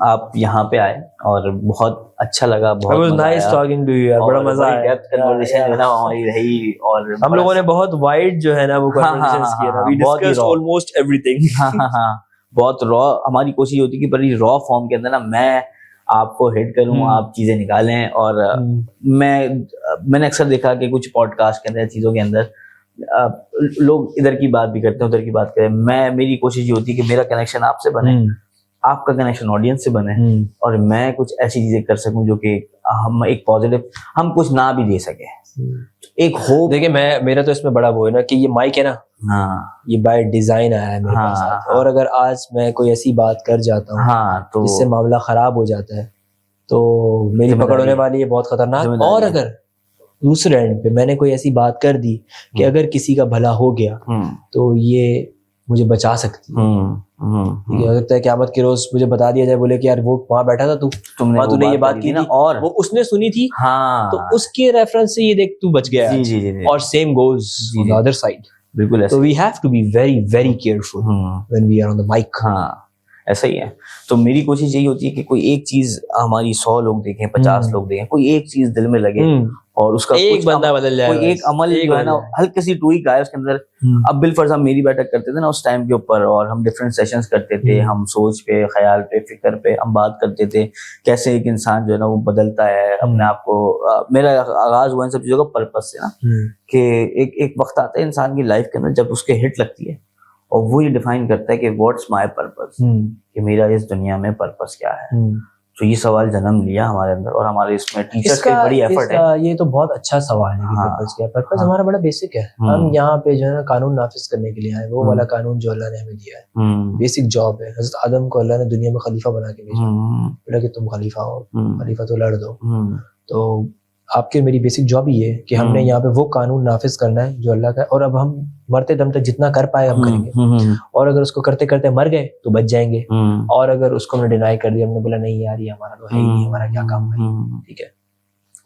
آپ یہاں پہ آئے اور بہت اچھا لگا, It was nice talking to you یار, بڑا مزہ آیا. ڈیپتھ کنورسیشن جو ہے نا ہماری رہی, اور ہم لوگوں نے بہت وائڈ جو ہے نا وہ کنورسیشنز کیے نا, we discussed almost everything. ہاں بہت را, ہماری کوشش ہوتی ہے کہ بڑی را فارم کے اندر نا میں آپ کو ہٹ کروں, آپ چیزیں نکالیں. اور میں نے اکثر دیکھا کہ کچھ پوڈ کاسٹ کے اندر چیزوں کے اندر لوگ ادھر کی بات بھی کرتے ہیں ادھر کی بات کریں, میری کوشش یہ ہوتی ہے کہ میرا کنیکشن آپ سے بنے, آپ کا کنیکشن آڈینس سے بنے, اور میں کچھ ایسی چیزیں کر سکوں جو کہ ہم ایک پازیٹیو, ہم کچھ نہ بھی دے سکیں, ایک ہوپ. دیکھیں میرا تو اس میں بڑا وہ ہے نا کہ یہ مائک ہے نا, یہ بائی ڈیزائن آیا ہے میرے پاس, اور اگر آج میں کوئی ایسی بات کر جاتا ہوں تو اس سے معاملہ خراب ہو جاتا ہے تو میری پکڑ ہونے والی ہے بہت خطرناک. اور اگر دوسرے اینڈ پہ میں نے کوئی ایسی بات کر دی کہ اگر کسی کا بھلا ہو گیا تو یہ مجھے بچا سکتی ہے. ہو سکتا ہے قیامت کے روز مجھے بتا دیا جائے, بولے کہ یار وہ وہاں بیٹھا تھا تو نے یہ بات کی تھی اور وہ اس نے سنی تھی, تو اس کے ریفرنس سے یہ دیکھ تو بچ گیا. اور same goes on the other side. بالکل, so we have to be very very careful when we are on the mic. ہاں ایسا ہی ہے. تو میری کوشش یہی ہوتی ہے کہ کوئی ایک چیز ہماری 100 لوگ دیکھیں, 50 لوگ دیکھیں, کوئی ایک چیز دل میں لگے اور اس کا ایک بندہ بدل جائے, کوئی ایک عمل جو ہے نا ہلکی سی ٹویک آئے اس کے اندر. اب بالفرض ہم میری بیٹھک کرتے تھے نا اس ٹائم کے اوپر, اور ہم ڈفرینٹ سیشنز کرتے تھے, ہم سوچ پہ, خیال پہ, فکر پہ ہم بات کرتے تھے, کیسے ایک انسان جو ہے نا وہ بدلتا ہے اپنے آپ کو. میرا آغاز ہوا ان سب چیزوں کا پرپس سے نا, کہ ایک وقت آتا ہے انسان کی لائف کے اندر جب اس کے ہٹ لگتی ہے اور وہ یہ ڈیفائن کرتا ہے کہ واٹس مائی پرپس, کہ میرا اس دنیا میں پرپس کیا ہے. تو یہ سوال جنم لیا ہمارے اندر, اور ہمارے اس میں ٹیچرز کی بڑی ایفرٹ ہے. یہ تو بہت اچھا سوال ہے کہ پرپس کیا ہے. پرپس ہمارا بڑا بیسک ہے. ہم یہاں پہ جو ہے نا قانون نافذ کرنے کے لیے آئے, وہ والا قانون جو اللہ نے ہمیں دیا ہے, بیسک جاب ہے. حضرت آدم کو اللہ نے دنیا میں خلیفہ بنا کے بھیجا, بولا کہ تم خلیفہ ہو, خلیفہ تو لڑ دو. تو آپ کے میری بیسک جاب ہی ہے کہ ہم نے یہاں پہ وہ قانون نافذ کرنا ہے جو اللہ کا ہے, اور اب ہم مرتے دم تک جتنا کر پائے ہم کریں گے. اور اگر اس کو کرتے کرتے مر گئے تو بچ جائیں گے, اور اگر اس کو ہم نے ڈینائی کر دیا, ہم نے بولا نہیں یار یہ ہمارا تو ہے ہی نہیں, ہمارا کیا کام ہے, ٹھیک ہے,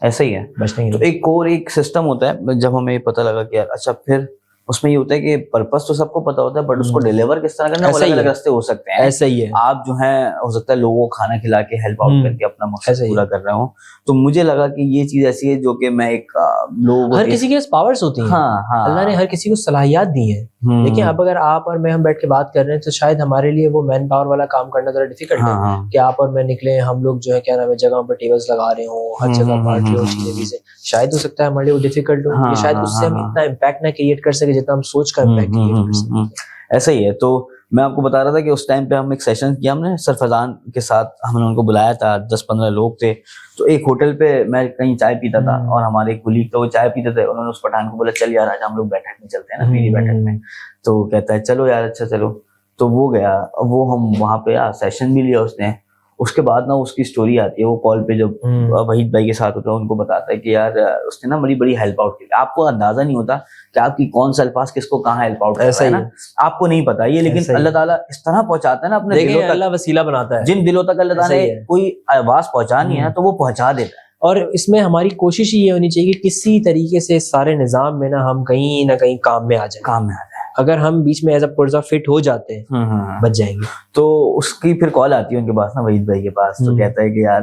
ایسا ہی ہے, بچنے. تو ایک اور ایک سسٹم ہوتا ہے جب ہمیں پتہ لگا کہ یار اچھا, پھر اس میں یہ ہوتا ہے کہ پرپس تو سب کو پتا ہوتا ہے, بٹ اس کو ڈیلیور کس طرح کرنا, الگ الگ راستے ہو سکتے ہیں. ایسا ہی ہے, آپ جو ہیں ہو سکتا ہے لوگوں کو کھانا کھلا کے ہیلپ آؤٹ کر کے اپنا مقصد پورا کر رہے ہوں. تو مجھے لگا کہ یہ چیز ایسی ہے جو کہ میں ایک لوگوں, ہر کسی کے پاس پاورز ہوتی ہیں, اللہ نے ہر کسی کو صلاحیت دی ہے. دیکھیں اب اگر آپ اور میں ہم بیٹھ کے بات کر رہے ہیں تو شاید ہمارے لیے وہ مین پاور والا کام کرنا ذرا ڈیفیکلٹ ہے کہ آپ اور میں نکلے, ہم لوگ جو ہے کیا نام ہے جگہوں پہ ٹیبلز لگا رہے ہوں, ہر جگہ پارٹی ہو, چیزیں بھی سے شاید ہو سکتا ہے ہمارے لیے وہ ڈیفیکلٹ ہو, شاید اس سے ہم اتنا امپیکٹ نہ کریٹ کر سکے جتنا ہم سوچ کر امپیکٹ کریٹ کر سکتے. ایسا ہی ہے. تو میں آپ کو بتا رہا تھا کہ اس ٹائم پہ ہم ایک سیشن کیا ہم نے سرفرزان کے ساتھ, ہم نے ان کو بلایا تھا, 10-15 لوگ تھے. تو ایک ہوٹل پہ میں کہیں چائے پیتا تھا, اور ہمارے ایک کولیگ تھا وہ چائے پیتے تھے, انہوں نے اس پٹھان کو بولا چل یار آج ہم لوگ بیٹھک میں چلتے ہیں نا, میری بیٹھک میں. تو کہتا ہے چلو یار, اچھا چلو. تو وہ گیا, وہ ہم وہاں پہ سیشن بھی لیا اس نے. اس کے بعد نا اس کی اسٹوری آتی ہے, وہ کال پہ جب وحید بھائی کے ساتھ ہوتا ہے ان کو بتاتا ہے کہ یار اس نے نا بڑی ہیلپ آؤٹ کی. آپ کو اندازہ نہیں ہوتا کہ آپ کی کون سا الفاظ کس کو کہاں ہیلپ آؤٹ کرتا ہے نا, آپ کو نہیں پتا یہ, لیکن اللہ تعالیٰ اس طرح پہنچاتا ہے نا اپنے دلوں تک, اللہ وسیلہ بناتا ہے. جن دلوں تک اللہ تعالیٰ نے کوئی آواز پہنچانی ہے نا تو وہ پہنچا دیتا ہے. اور اس میں ہماری کوشش یہ ہونی چاہیے کہ کسی طریقے سے سارے نظام میں نا ہم کہیں نہ کہیں کام میں آ جائیں. اگر ہم بیچ میں ایز اے پرزا فٹ ہو جاتے ہیں بچ جائیں گے. تو اس کی پھر کال آتی ہے ان کے پاس نا, وحید بھائی کے پاس. تو کہتا ہے کہ یار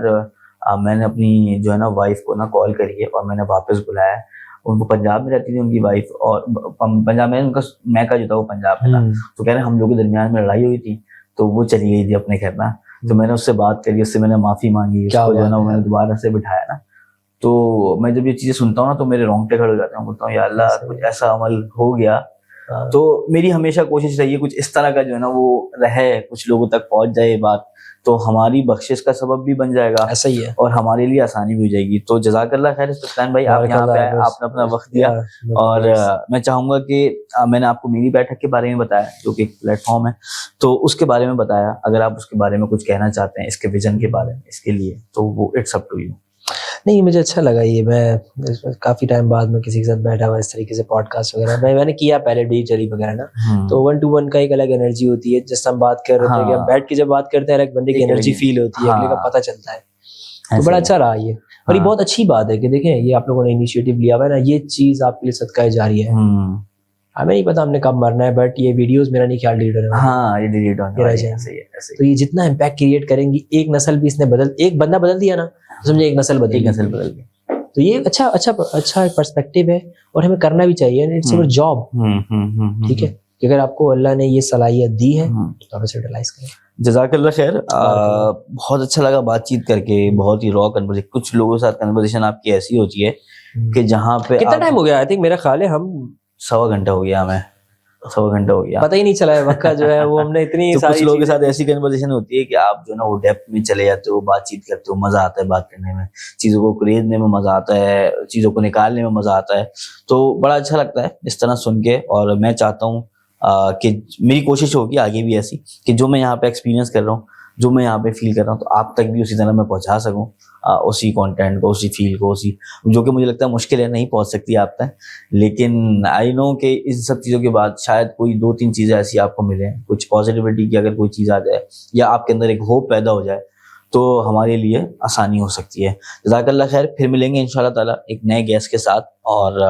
میں نے اپنی جو ہے نا وائف کو نا کال کری ہے اور میں نے واپس بلایا. ان کو پنجاب میں رہتی تھی ان کی وائف, اور پنجاب میں ان کا میکا جو تھا وہ پنجاب میں تھا. تو کہہ رہے ہیں ہم لوگوں کے درمیان میں لڑائی ہوئی تھی, تو وہ چلی گئی تھی اپنے گھر نا. تو میں نے اس سے بات کری, اس سے میں نے معافی مانگی, اس کو جو ہے نا میں نے دوبارہ سے بٹھایا نا. تو میں جب یہ چیزیں سنتا ہوں نا تو میرے رونگٹے کھڑے ہو جاتے ہیں, بولتا ہوں یا اللہ کچھ ایسا عمل ہو گیا. تو میری ہمیشہ کوشش رہی ہے کچھ اس طرح کا جو ہے نا وہ رہے, کچھ لوگوں تک پہنچ جائے یہ بات, تو ہماری بخشش کا سبب بھی بن جائے گا. ایسا ہی ہے, اور ہمارے لیے آسانی بھی ہو جائے گی. تو جزاک اللہ خیر سلطان بھائی, آپ یہاں پہ آئے, آپ نے اپنا وقت دیا. اور میں چاہوں گا کہ میں نے آپ کو میری بیٹھک کے بارے میں بتایا جو کہ ایک پلیٹ فارم ہے, تو اس کے بارے میں بتایا. اگر آپ اس کے بارے میں کچھ کہنا چاہتے ہیں, اس کے ویژن کے بارے میں, اس کے لیے, تو وہ اٹس اپ ٹو یو. نہیں مجھے اچھا لگا یہ, میں کافی ٹائم بعد میں کسی کے ساتھ بیٹھا ہوا اس طریقے سے پوڈ کاسٹ وغیرہ میں نے کیا پہلے ڈیجیٹلی وغیرہ نا, تو 1-to-1 کا ایک الگ انرجی ہوتی ہے. جیسے ہم بات کر رہے تھے کہ ہم بیٹھ کے جب بات کرتے ہیں ایک بندے کی انرجی فیل ہوتی ہے, اگلے کا پتہ چلتا ہے. تو بڑا اچھا رہا یہ, اور یہ بہت اچھی بات ہے کہ دیکھیں یہ آپ لوگوں نے انیشیٹو لیا ہوا ہے نا, یہ چیز آپ کے لیے صدقہ جاریہ ہے. ہمیں نہیں پتا ہم نے کب مرنا ہے, بٹ یہ ویڈیوز میرا نہیں خیال ڈیلیٹ ہونے والی. ہاں یہ ڈیلیٹ ہونے یہ رہ والی ہے, جائیں. ایسے ہی ہے, ایسے ہی. تو یہ جتنا امپیکٹ کریٹ کریں گی, ایک نسل بھی اس نے ایک بندہ بدل دیا نا, سمجھے ایک نسل بدل ایک گئی. نسل بدل گئی. تو یہ اچھا پرسپیکٹیو ہے اور ہمیں کرنا بھی چاہیے. اٹس یور جاب, ٹھیک ہے, کہ اگر آپ کو اللہ نے یہ صلاحیت دی ہے تو آپ اسے یوٹیلائز کریں. جزاک اللہ خیر. بہت اچھا لگا بات چیت کر کے, بہت ہی را کنورسیشن. کچھ لوگوں کے ساتھ کنورسیشن آپ کی ایسی ہوتی ہے کہ جہاں پہ کتنا ٹائم ہو گیا؟ آئی تھنک میرا خیال ہے ہم 1.25 گھنٹہ ہو گیا, ہمیں 1.25 گھنٹہ ہو گیا, پتہ ہی نہیں چلا ہے وقت کا جو ہے وہ ہم نے اتنی تو ساری کچھ لوگوں کے ساتھ ایسی کنورسیشن ہوتی ہے کہ آپ جو ہے نا وہ ڈیپتھ میں چلے جاتے ہو, بات چیت کرتے ہو, مزہ آتا ہے بات کرنے میں, چیزوں کو خریدنے میں مزہ آتا ہے, چیزوں کو نکالنے میں مزہ آتا ہے. تو بڑا اچھا لگتا ہے اس طرح سن کے. اور میں چاہتا ہوں کہ میری کوشش ہوگی آگے بھی ایسی کہ جو میں یہاں پہ ایکسپیرینس کر رہا ہوں, جو میں یہاں پہ فیل کر رہا ہوں, تو آپ تک بھی اسی طرح میں پہنچا سکوں اسی کانٹینٹ کو, اسی فیل کو, اسی جو کہ مجھے لگتا ہے مشکل ہے, نہیں پہنچ سکتی آپ تک. لیکن آئی نو کہ ان سب چیزوں کے بعد شاید کوئی 2-3 چیزیں ایسی آپ کو ملیں, کچھ پازیٹیوٹی کی اگر کوئی چیز آ جائے یا آپ کے اندر ایک ہوپ پیدا ہو جائے تو ہمارے لیے آسانی ہو سکتی ہے. جزاک اللہ خیر. پھر ملیں گے انشاءاللہ تعالیٰ ایک نئے گیسٹ کے ساتھ, اور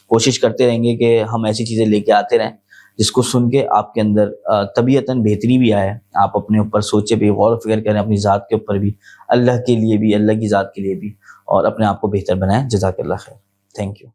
کوشش کرتے رہیں گے کہ ہم ایسی چیزیں لے کے آتے رہیں جس کو سن کے آپ کے اندر طبیعتاً بہتری بھی آئے, آپ اپنے اوپر سوچے بھی, غور و فکر کریں اپنی ذات کے اوپر بھی, اللہ کے لیے بھی, اللہ کی ذات کے لیے بھی, اور اپنے آپ کو بہتر بنائیں. جزاک اللہ خیر. Thank you.